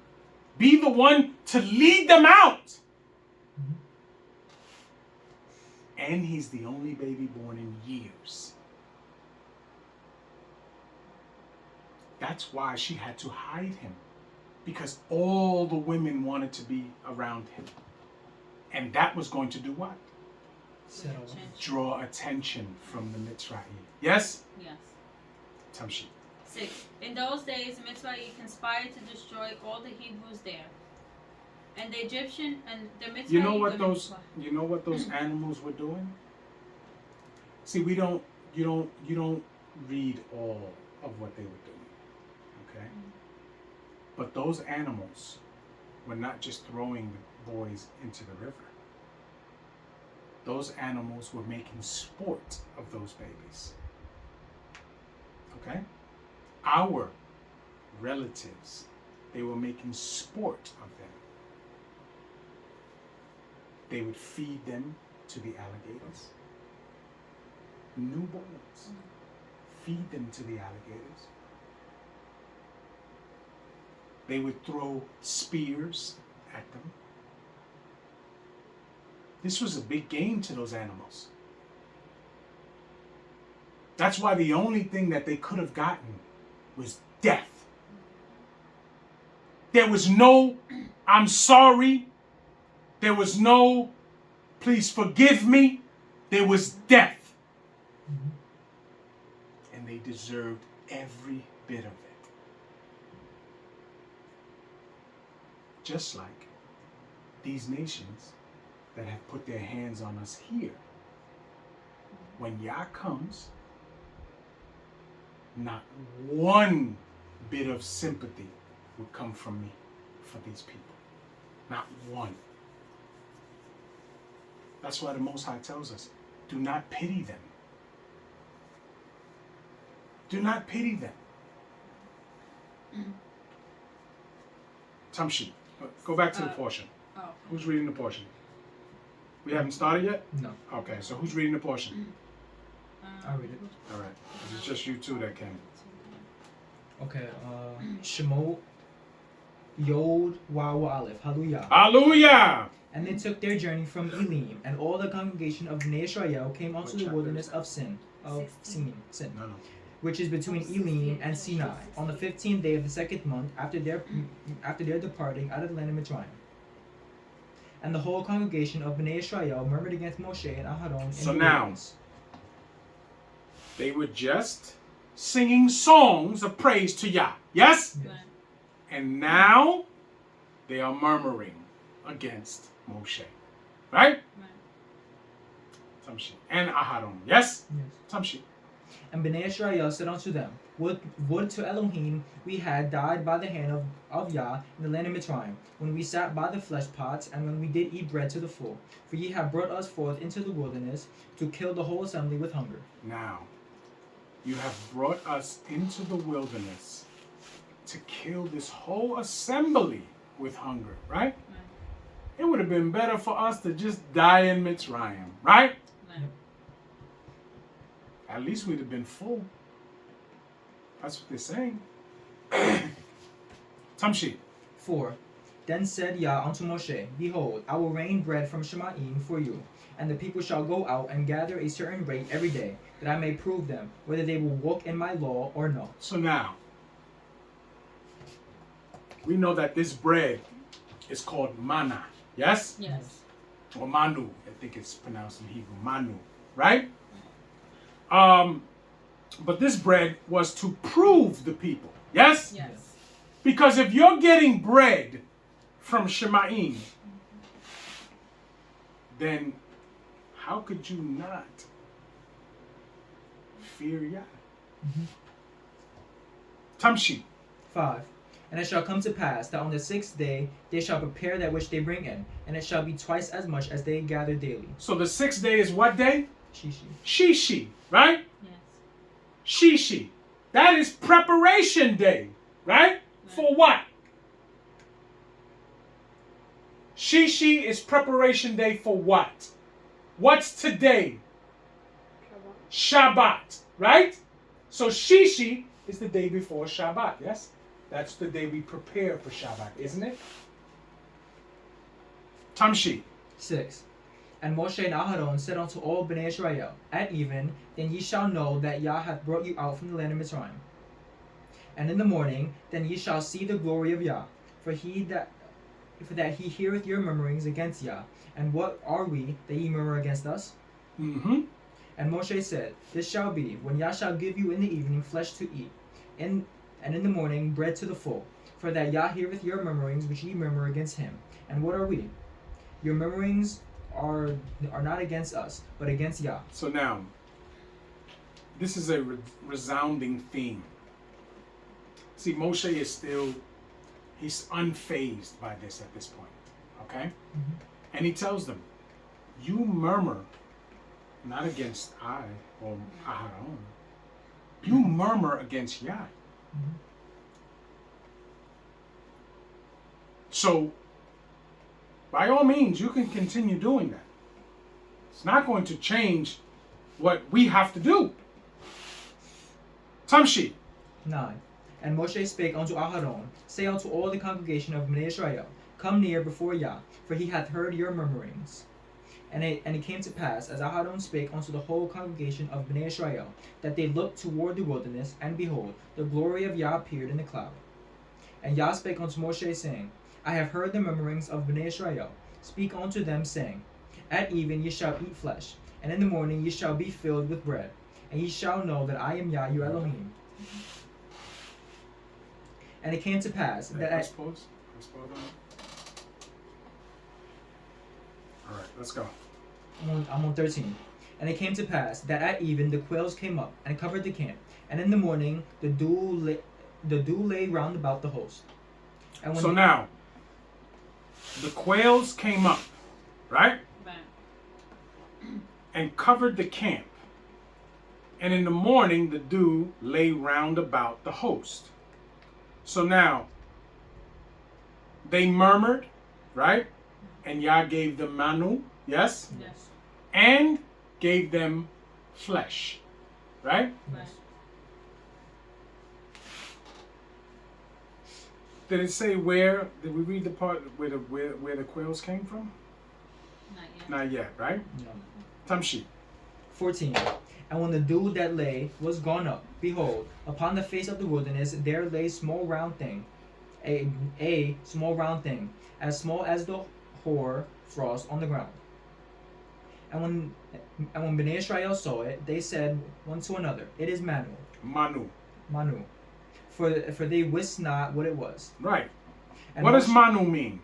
be the one to lead them out. And he's the only baby born in years. That's why she had to hide him, because all the women wanted to be around him. And that was going to do what? Settle. Draw attention from the Mitzrayim. Yes? Yes. Tamshi. 6. In those days, Mitzrayim conspired to destroy all the Hebrews there. And the Egyptian and the Mitzrayim. You know what those animals were doing? See, you don't read all of what they were doing. Okay? But those animals were not just throwing the boys into the river. Those animals were making sport of those babies. Okay? Our relatives, they were making sport of them. They would feed them to the alligators. Newborns. Feed them to the alligators. They would throw spears at them. This was a big game to those animals. That's why the only thing that they could have gotten was death. There was no, I'm sorry. There was no, please forgive me. There was death. And they deserved every bit of it. Just like these nations that have put their hands on us here. When Yah comes, not one bit of sympathy would come from me for these people. Not one. That's why the Most High tells us, do not pity them. Do not pity them. Tamshi, go back to the portion. Oh. Who's reading the portion? We haven't started yet? No. Okay, so who's reading the portion? I'll read it. All right. It's just you two that came. Okay, Shemot, Yod, Waw, Aleph. Hallelujah. Hallelujah! And they took their journey from Elim, and all the congregation of Bnei Israel came What unto the chapter wilderness is of Sin, No. which is between Elim and Sinai, on the 15th day of the 2nd month after their departing out of the land of Mitzrayim. And the whole congregation of Bnei Israel murmured against Moshe and Aharon. So now, they were just singing songs of praise to Yah. Yes? Yes. And now they are murmuring against Moshe. Right? Tamshi. And Aharon. Yes? Yes. Tamshi. And Bnei Israel said unto them, Would to Elohim we had died by the hand of Yah in the land of Mitzrayim, when we sat by the flesh pots, and when we did eat bread to the full. For ye have brought us forth into the wilderness to kill the whole assembly with hunger. Now, you have brought us into the wilderness to kill this whole assembly with hunger, right? It would have been better for us to just die in Mitzrayim, right? At least we'd have been full. That's what they're saying. Tamshi. 4. Then said Yah unto Moshe, Behold, I will rain bread from Shemaim for you, and the people shall go out and gather a certain rate every day, that I may prove them, whether they will walk in my law or no. So now, we know that this bread is called manna. Yes? Yes. Or manu. I think it's pronounced in Hebrew. Manu. Right? But this bread was to prove the people. Yes? Yes. Because if you're getting bread from Shemaim, then how could you not fear Yah? Tamshi. 5. And it shall come to pass that on the 6th day they shall prepare that which they bring in, and it shall be twice as much as they gather daily. So the 6th day is what day? Shishi. Shishi, right? Yes. Shishi. That is preparation day, right? For what? Shishi is preparation day for what? What's today? Shabbat, right? So Shishi is the day before Shabbat, yes? That's the day we prepare for Shabbat, isn't it? Tamshi. 6. And Moshe and Aharon said unto all Bnei Israel, At even, then ye shall know that Yah hath brought you out from the land of Mitzrayim. And in the morning, then ye shall see the glory of Yah, for that he heareth your murmurings against Yah. And what are we that ye murmur against us? Mm-hmm. And Moshe said, This shall be, when Yah shall give you in the evening flesh to eat, and in the morning bread to the full, for that Yah heareth your murmurings which ye murmur against him. And what are we? Your murmurings are not against us, but against Yah. So now, this is a resounding theme. See, Moshe is still, he's unfazed by this at this point, okay? Mm-hmm. And he tells them, you murmur not against I or Aharon. You murmur against Yah. Mm-hmm. So, by all means, you can continue doing that. It's not going to change what we have to do. Tamshi. 9. And Moshe spake unto Aharon, Say unto all the congregation of Bnei Israel, Come near before Yah, for he hath heard your murmurings. And it came to pass, as Aharon spake unto the whole congregation of Bnei Israel, that they looked toward the wilderness, and behold, the glory of Yah appeared in the cloud. And Yah spake unto Moshe, saying, I have heard the murmurings of Bnei Israel. Speak unto them, saying, At even ye shall eat flesh, and in the morning ye shall be filled with bread, and ye shall know that I am Yah your Elohim. And it came to pass that Let's pause. Let's pause on it. All right, let's go. I'm on 13. And it came to pass that at even the quails came up and covered the camp, and in the morning the dew lay round about the host. And when So now, the quails came up, right? Right. And covered the camp. And in the morning, the dew lay round about the host. So now, they murmured, right? And Yah gave them manu, Yes? Yes. And gave them flesh. Right? Right. Did it say where? Did we read the part where the quails came from? Not yet. Not yet, right? No. Tamshi. 14. And when the dew that lay was gone up, behold, upon the face of the wilderness there lay small round thing, a small round thing, as small as the hoar frost on the ground. And when Bnei Israel saw it, they said one to another, It is Manu, Manu. for they wist not what it was. Right. And What does Moshe- Manu mean?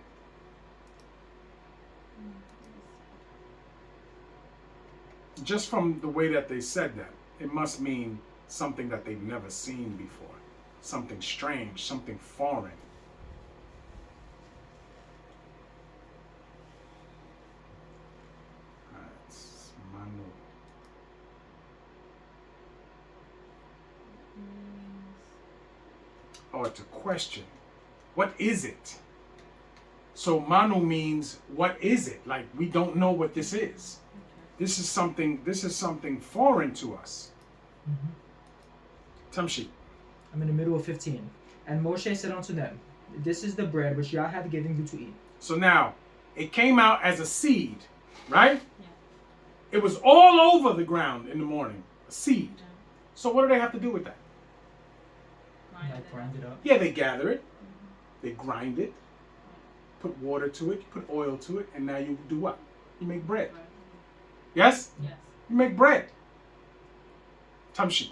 Just from the way that they said that, it must mean something that they've never seen before. Something strange, something foreign. That's Manu. Oh, it's a question. What is it? So Manu means what is it? Like we don't know what this is. This is something foreign to us. Tamshi. I'm in the middle of 15. And Moshe said unto them, This is the bread which Yah hath given you to eat. So now, it came out as a seed, right? Yeah. It was all over the ground in the morning. A seed. Yeah. So what do they have to do with that? Like grind it up. Yeah, they gather it. They grind it. Put water to it. Put oil to it. And now you do what? You make bread. Right. Yes? Yes. You make bread. Tamshi.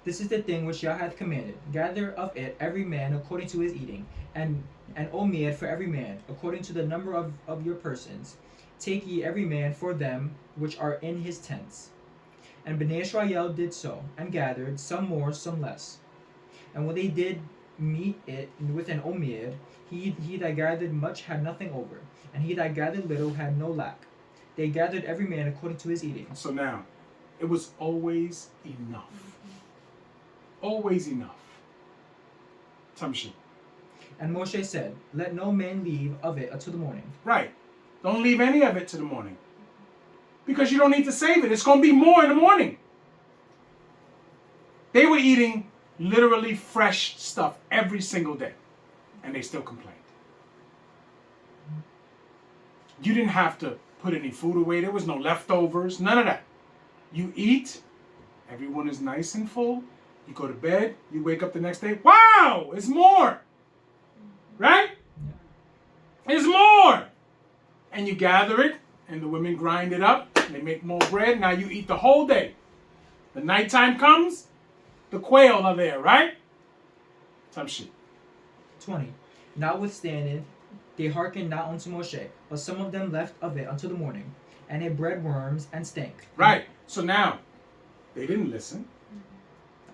This is the thing which Yah hath commanded. Gather of it every man according to his eating, and an omer for every man, according to the number of your persons. Take ye every man for them which are in his tents. And Bnei Israel did so, and gathered, some more, some less. And when they did meet it with an omer, he that gathered much had nothing over, and he that gathered little had no lack. They gathered every man according to his eating. So now, it was always enough. Always enough. Tamshi. And Moshe said, Let no man leave of it until the morning. Right. Don't leave any of it to the morning. Because you don't need to save it. It's going to be more in the morning. They were eating literally fresh stuff every single day. And they still complained. You didn't have to put any food away. There was no leftovers. None of that. You eat. Everyone is nice and full. You go to bed. You wake up the next day. Wow! It's more. Right? It's more. And you gather it. And the women grind it up. They make more bread. Now you eat the whole day. The nighttime comes. The quail are there, right? Tamshi. 20. Notwithstanding, they hearkened not unto Moshe, but some of them left of it until the morning, and it bred worms and stank. Right. So now, they didn't listen.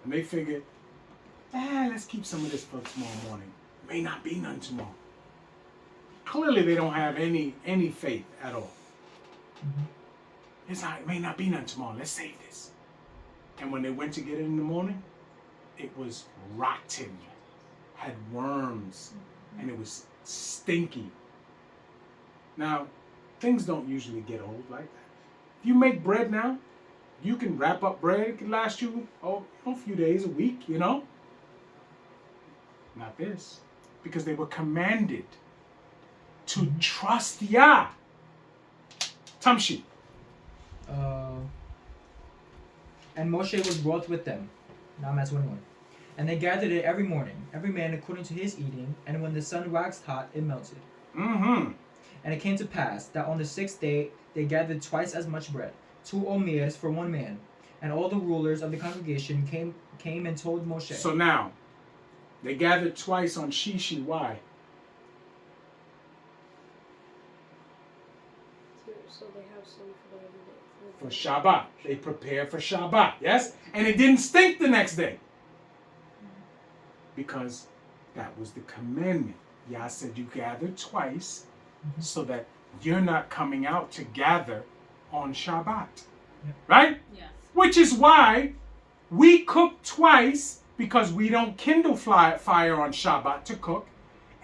And they figured, let's keep some of this for tomorrow morning. May not be none tomorrow. Clearly, they don't have any faith at all. It may not be none tomorrow. Let's save this. And when they went to get it in the morning, it was rotten, had worms, and it was stinky. Now, things don't usually get old like that. If you make bread now, you can wrap up bread. It can last you a few days, a week, you know. Not this. Because they were commanded to trust Yah. Tamshi. And Moshe was wroth with them. Now I'm at 21. And they gathered it every morning, every man according to his eating, and when the sun waxed hot, it melted. Mm-hmm. And it came to pass that on the 6th day they gathered twice as much bread, 2 omers for one man. And all the rulers of the congregation came and told Moshe. So now, they gathered twice on Shishi. Why? So they have some for every day. For Shabbat. They prepare for Shabbat, yes? And it didn't stink the next day. Because that was the commandment. Yah said you gather twice so that you're not coming out to gather on Shabbat. Right? Yes. Which is why we cook twice, because we don't kindle fire on Shabbat to cook,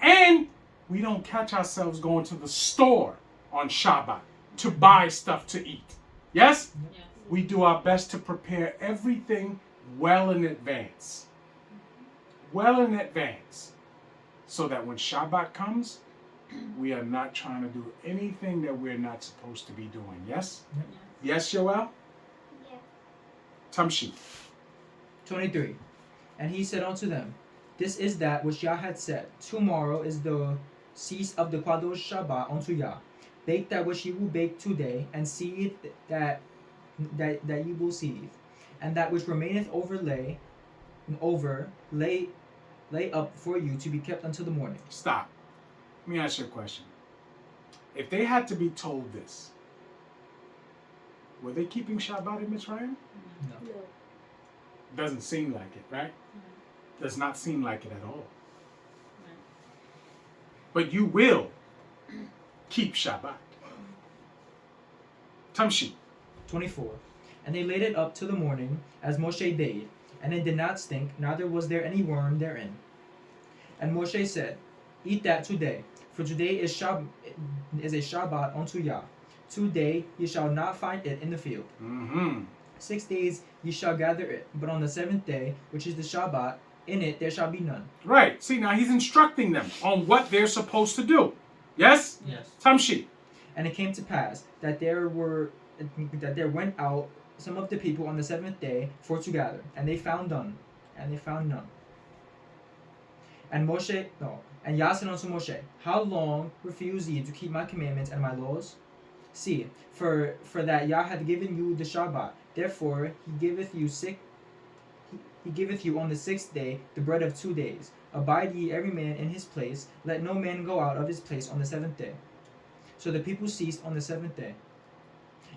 and we don't catch ourselves going to the store on Shabbat. to buy stuff to eat. Yes? Yes. We do our best to prepare everything well in advance. Well in advance. So that when Shabbat comes, we are not trying to do anything that we're not supposed to be doing. Yes? Yes, Joel? Yeah. Tamshi. 23. And he said unto them, This is that which Yah had said. Tomorrow is the cease of the Kadosh Shabbat unto Yah. Bake that which ye will bake today, and seethe that ye will seethe. And that which remaineth lay up for you to be kept until the morning. Stop. Let me ask you a question. If they had to be told this, were they keeping Shabbat in Mitzrayim? No. No. Doesn't seem like it, right? Does not seem like it at all. But you will keep Shabbat. Tamshi. 24. And they laid it up till the morning, as Moshe bade, and it did not stink, neither was there any worm therein. And Moshe said, Eat that today, for today is a Shabbat unto Yah. Today ye shall not find it in the field. 6 days ye shall gather it, but on the 7th day, which is the Shabbat, in it there shall be none. Right. See, now he's instructing them on what they're supposed to do. Yes? Yes. Tamshi. And it came to pass that there went out some of the people on the 7th day for to gather, and they found none. And Yah said unto Moshe, How long refuse ye to keep my commandments and my laws? See, for that Yah hath given you the Shabbat, therefore he giveth you on the 6th day the bread of 2 days. Abide ye every man in his place, let no man go out of his place on the 7th day. So the people ceased on the 7th day.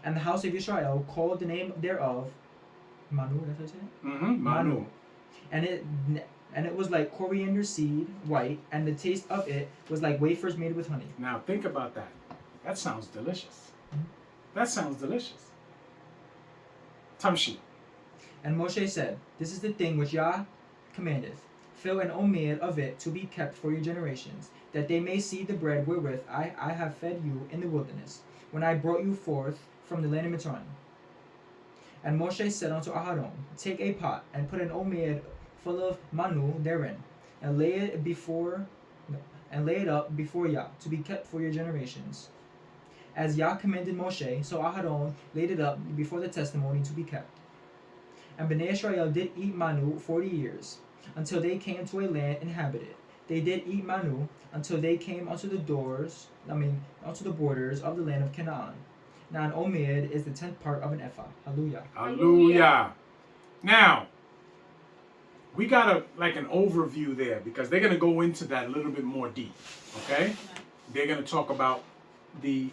And the house of Israel called the name thereof Manu, that's what I said? Manu. And it was like coriander seed, white, and the taste of it was like wafers made with honey. Now think about that. That sounds delicious. That sounds delicious. Tamshi. And Moshe said, This is the thing which Yah commandeth. Fill an omer of it to be kept for your generations, that they may see the bread wherewith I have fed you in the wilderness, when I brought you forth from the land of Mitzrayim. And Moshe said unto Aharon, Take a pot, and put an omer full of manu therein, and lay it up before Yah, to be kept for your generations. As Yah commanded Moshe, so Aharon laid it up before the testimony to be kept. And Bnei Israel did eat manu 40 years, until they came to a land inhabited. They did eat manu until they came unto the borders of the land of Canaan. Now an omer is the 10th part of an ephah. Hallelujah. Hallelujah. Now, we got an overview there because they're going to go into that a little bit more deep. Okay? They're going to talk about the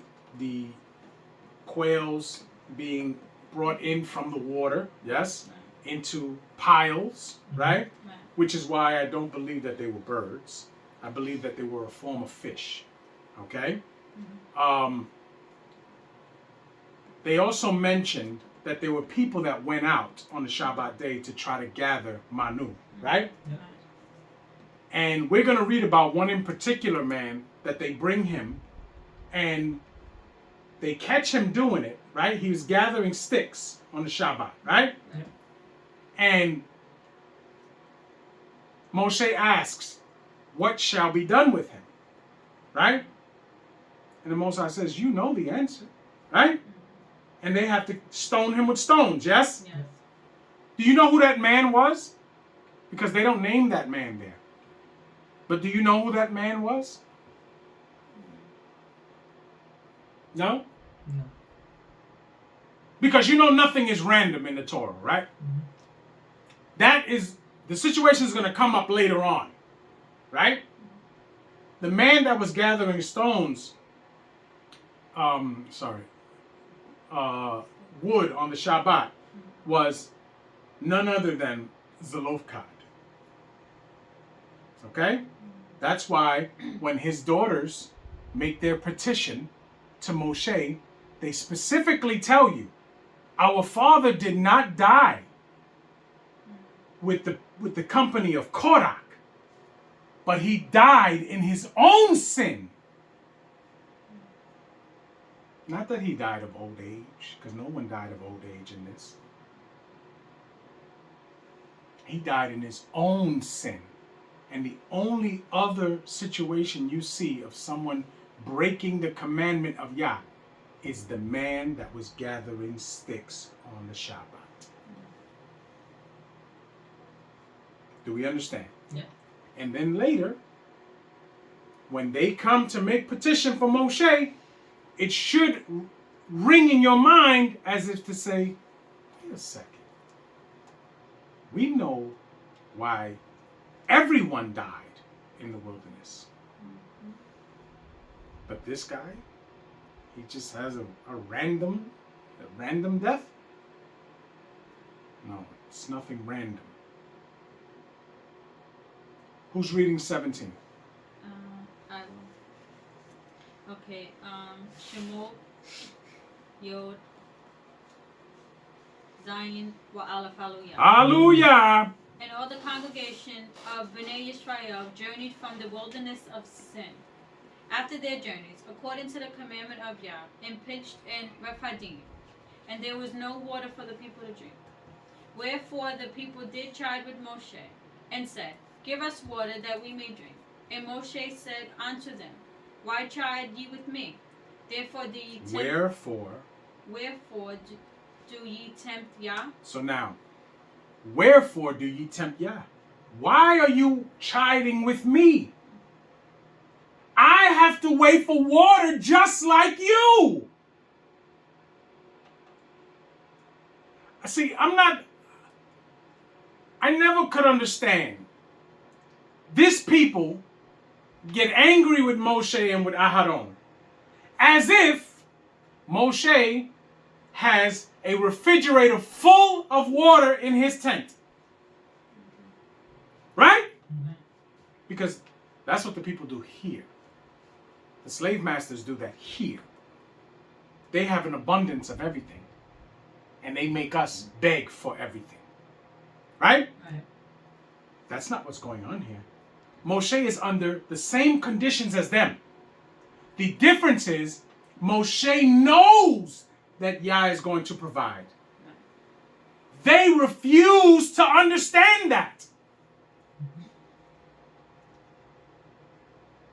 quails being brought in from the water, yes, into piles, right? Which is why I don't believe that they were birds. I believe that they were a form of fish, okay? They also mentioned that there were people that went out on the Shabbat day to try to gather manu, right? Yeah. And we're going to read about one in particular, man, that they bring him and they catch him doing it, right? He was gathering sticks on the Shabbat, right? Yeah. And Moshe asks, what shall be done with him, right? And the Moshe says, you know the answer, right? And they have to stone him with stones, yes? Yes. Do you know who that man was? Because they don't name that man there. But do you know who that man was? No? No. Because you know nothing is random in the Torah, right? That is, the situation is going to come up later on, right? The man that was gathering stones, wood on the Shabbat was none other than Zelophehad. Okay? That's why when his daughters make their petition to Moshe, they specifically tell you, our father did not die with the company of Korach, but he died in his own sin. Not that he died of old age, because no one died of old age in this. He died in his own sin. And the only other situation you see of someone breaking the commandment of Yah is the man that was gathering sticks on the Shabbat. Do we understand? Yeah. And then later, when they come to make petition for Moshe, it should ring in your mind as if to say, wait a second. We know why everyone died in the wilderness. But this guy, he just has a random death? No, it's nothing random. Who's reading 17? I will. Okay, Shemot, Yod, Zion, wa Aleph, Hallelujah. Hallelujah! And all the congregation of Bnei Yisrael journeyed from the wilderness of Sin, after their journeys, according to the commandment of Yah, and pitched in Rephidim. And there was no water for the people to drink. Wherefore the people did chide with Moshe, and said, Give us water that we may drink. And Moshe said unto them, Why chide ye with me? Therefore do ye tempt. Wherefore do ye tempt Yah? So now, wherefore do ye tempt Yah? Why are you chiding with me? I have to wait for water just like you. See, I never could understand. This people get angry with Moshe and with Aharon, as if Moshe has a refrigerator full of water in his tent. Right? Because that's what the people do here. The slave masters do that here. They have an abundance of everything. And they make us beg for everything. Right? Right. That's not what's going on here. Moshe is under the same conditions as them. The difference is Moshe knows that Yah is going to provide. They refuse to understand that.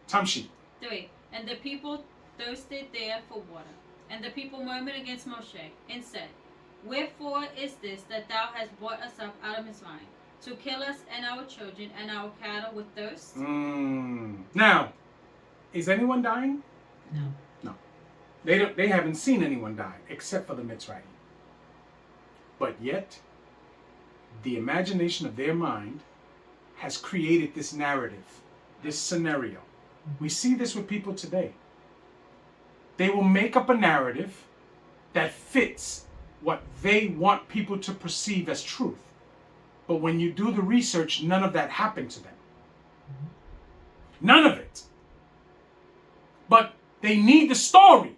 Tamshi. 3. And the people thirsted there for water. And the people murmured against Moshe, and said, Wherefore is this that thou hast brought us up out of Mitzrayim, to kill us and our children and our cattle with thirst? Now, is anyone dying? No. No. They haven't seen anyone die, except for the Mitzrayim. But yet, the imagination of their mind has created this narrative, this scenario. We see this with people today. They will make up a narrative that fits what they want people to perceive as truth. But when you do the research, none of that happened to them. None of it. But they need the story,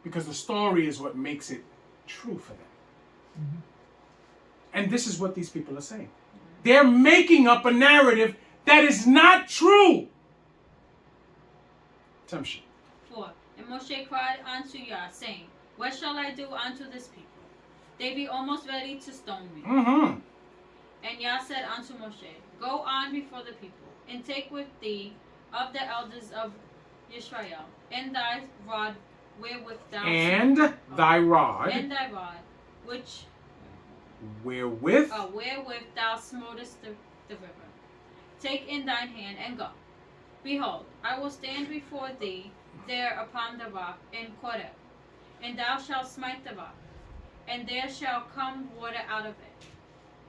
because the story is what makes it true for them. And this is what these people are saying. They're making up a narrative that is not true. Tamshi. 4. And Moshe cried unto Yah, saying, What shall I do unto this people? They be almost ready to stone me. And Yah said unto Moshe, Go on before the people, and take with thee of the elders of Yisrael, and thy rod wherewith thou And thy rod, which wherewith thou smotest the river. Take in thine hand and go. Behold, I will stand before thee there upon the rock in Koreb, and thou shalt smite the rock, and there shall come water out of it,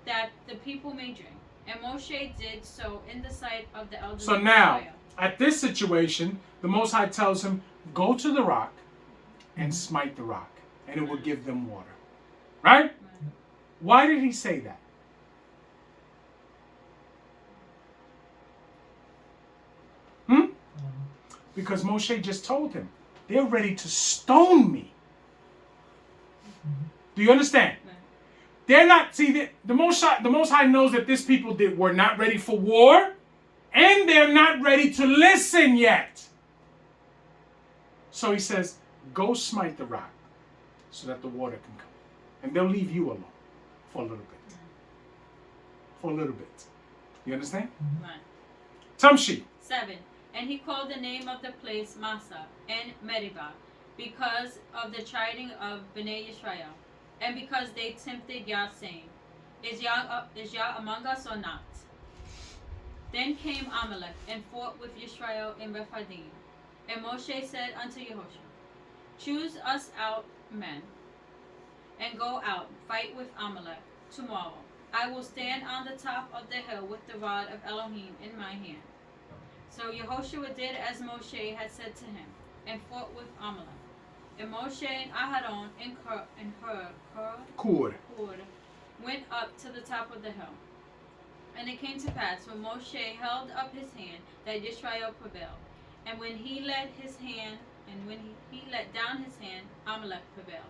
that the people may drink. And Moshe did so in the sight of the elders So of now, Israel. at this situation, the Most High tells him, go to the rock and smite the rock, and it will give them water. Right? Why did he say that? Because Moshe just told him, they're ready to stone me. Do you understand? They're not, see, the Most High knows that these people were not ready for war, and they're not ready to listen yet. So he says, go smite the rock so that the water can come. And they'll leave you alone for a little bit. For a little bit. You understand? Right. Tamshi. 7. And he called the name of the place Massa and Meribah, because of the chiding of Bnei Yisrael, and because they tempted Yah, saying, Is Yah among us or not? Then came Amalek and fought with Yisrael in Rephidim. And Moshe said unto Yehoshua, Choose us out men, and go out, fight with Amalek tomorrow. I will stand on the top of the hill with the rod of Elohim in my hand. So Yehoshua did as Moshe had said to him, and fought with Amalek. And Moshe and Aharon and Hur went up to the top of the hill. And it came to pass, when Moshe held up his hand, that Yisrael prevailed. And when he let he let down his hand, Amalek prevailed.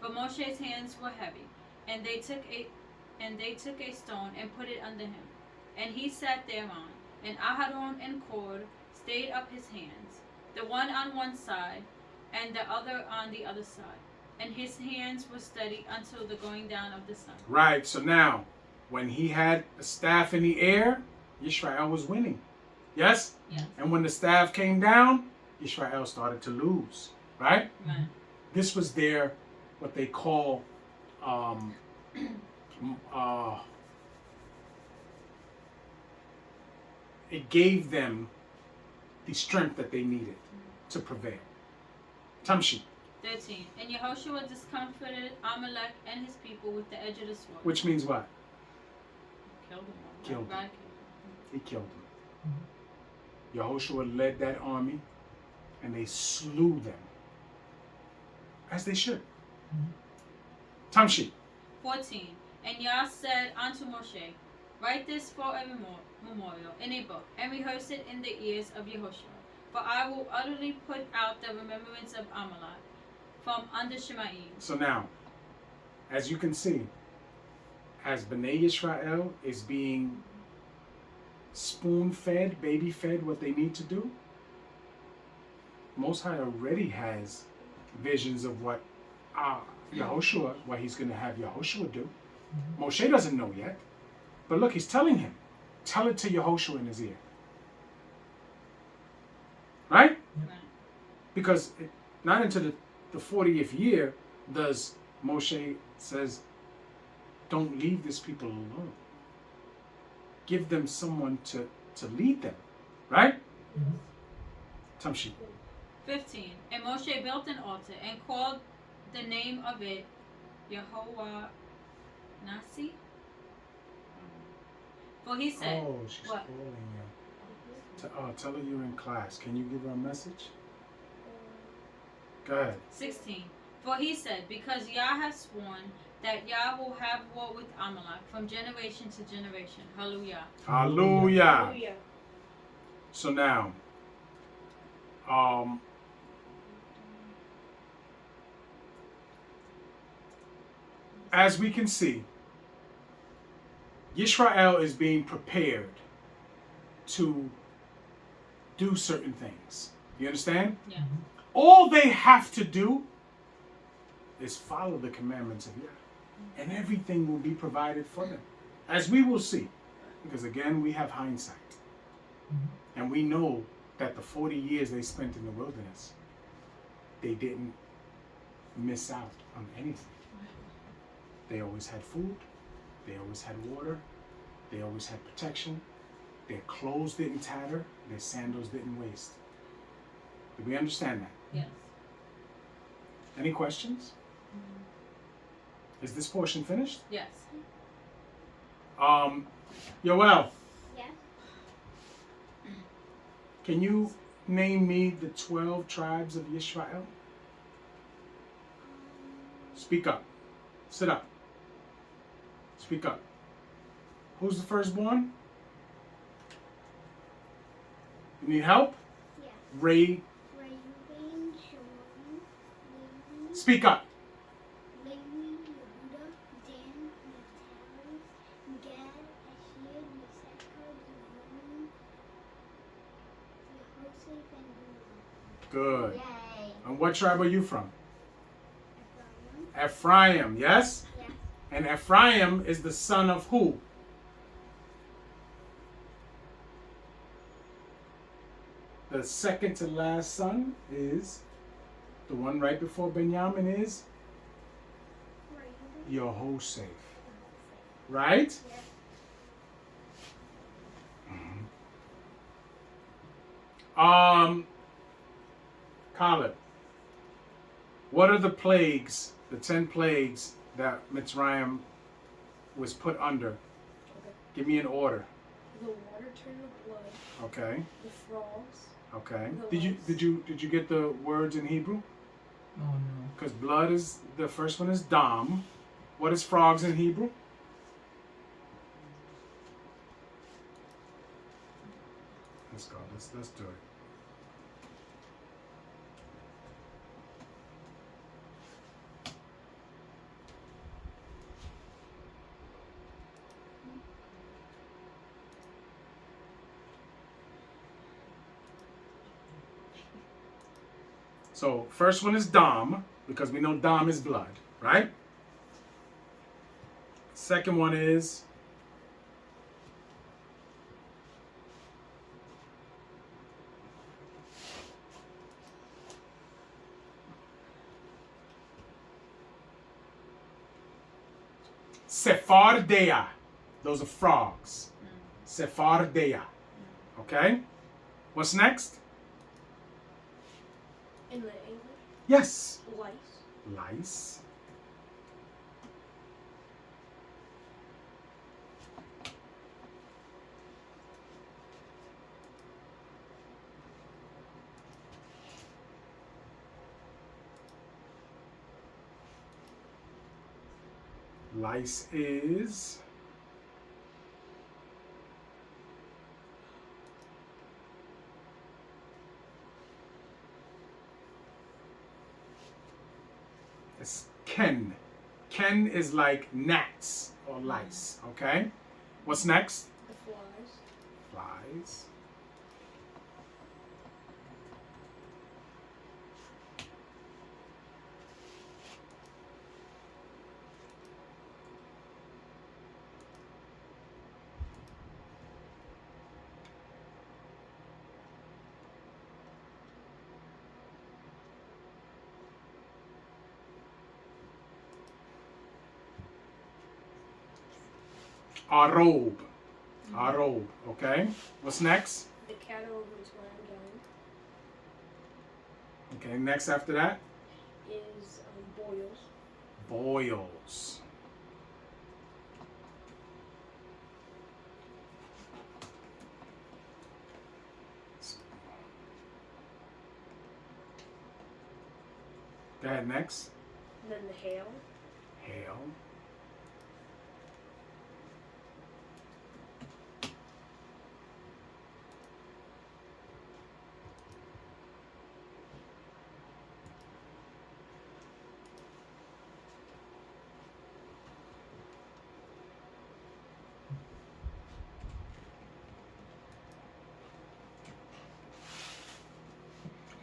But Moshe's hands were heavy, and they took a stone and put it under him, and he sat thereon. And Aharon and Hur stayed up his hands, the one on one side, and the other on the other side. And his hands were steady until the going down of the sun. Right, so now, when he had a staff in the air, Yisrael was winning. Yes? Yes. And when the staff came down, Yisrael started to lose. Right? Right. This was their, what they call, it gave them the strength that they needed to prevail. Tamshi, 13. And Yehoshua discomfited Amalek and his people with the edge of the sword. which means what? Killed them. Killed them. Right. He killed them. Yehoshua led that army, and they slew them. As they should. Tamshi, 14. And Yah said unto Moshe, Write this for a memorial in a book, and rehearse it in the ears of Yehoshua. For I will utterly put out the remembrance of Amalek from under Shemaim. so now, as you can see, as Bnei Yisrael is being spoon-fed, baby-fed what they need to do, Most High already has visions of what Yehoshua, what he's going to have Yehoshua do. Moshe doesn't know yet, but look, he's telling him. Tell it to Yehoshua in his ear. Right? Right. Because not into the 40th year does Moshe says, don't leave this people alone. Give them someone to lead them. Right? Tamshi. 15. And Moshe built an altar and called the name of it Yehovah Nasi. For he said, Oh, she's what? calling you. Tell her you're in class. Can you give her a message? Go ahead. 16. For he said, Because Yah has sworn that Yah will have war with Amalek from generation to generation. Hallelujah. Hallelujah. Hallelujah. So now, as we can see, Yisrael is being prepared to do certain things. You understand? Yeah. All they have to do is follow the commandments of Yah, and everything will be provided for them, as we will see. Because again, we have hindsight. And we know that the 40 years they spent in the wilderness, they didn't miss out on anything. They always had food, they always had water, they always had protection, their clothes didn't tatter, their sandals didn't waste. Do we understand that? Yes. Any questions? Is this portion finished? Yes. Yoel, Yeah. can you name me the 12 tribes of Yisrael? Speak up. Sit up. Speak up. Who's the firstborn? You need help? Yeah. Ray. Reuben, Shimon, Levi, Speak up. Levi, Yehuda, Dan, Naphtali, Gad, Asher, Yisachar, Zebulun, Yehoseph, and Judah. Good. Yay. And what tribe are you from? Ephraim. Ephraim, yes? Yes. And Ephraim is the son of who? The second to last son is the one right before Benjamin is Yehoshaphat. Right? Yes. Caleb, what are the plagues, the 10 plagues that Mitzrayim was put under? Okay. Give me an order. The water turned to blood. Okay. The frogs. Okay. The Did you get the words in Hebrew? Oh no. Because blood is the first one is dam. What is frogs in Hebrew? Let's go. Let's do it. So first one is dam, because we know dam is blood, right? Second one is Sephardeia. Those are frogs. Sephardeia. Okay? What's next? In the English, Yes. lice. Lice. Lice is it's ken. Ken is like gnats or lice. Okay? What's next? The flies. Flies. Arob. Arob. Okay? What's next? The cattle of his land Okay, next after that? is boils. Boils. Go ahead, next. Then the hail. Hail.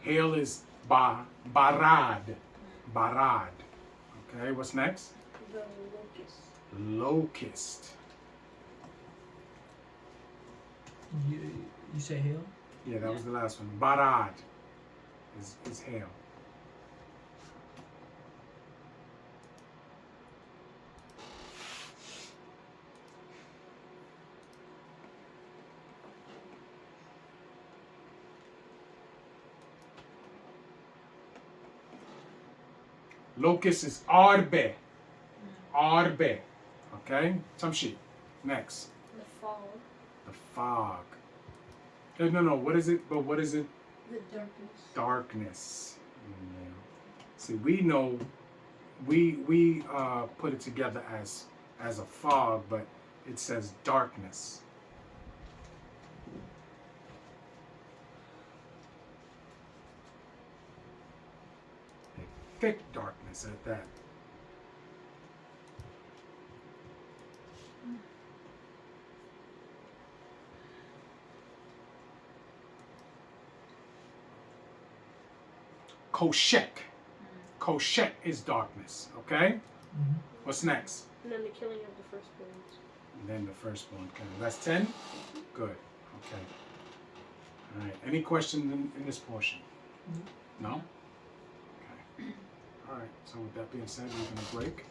Hail is barad. Barad. Okay, what's next? The locust. Locust. You say hail? Yeah, that was the last one. Barad is hail. Locust is arbe. Arbe. Okay? Tamshi. Next. The fog. The fog. No. What is it? But what is it? The darkness. Darkness. Yeah. See, we know, we put it together as a fog, but it says darkness. A thick darkness at that. Koshek. Koshek is darkness. Okay? Mhm. What's next? And then the killing of the firstborns. And then the firstborn. Okay. That's 10? Good. Okay. All right. Any questions in this portion? No? Okay. All right. So with that being said, we're going to break.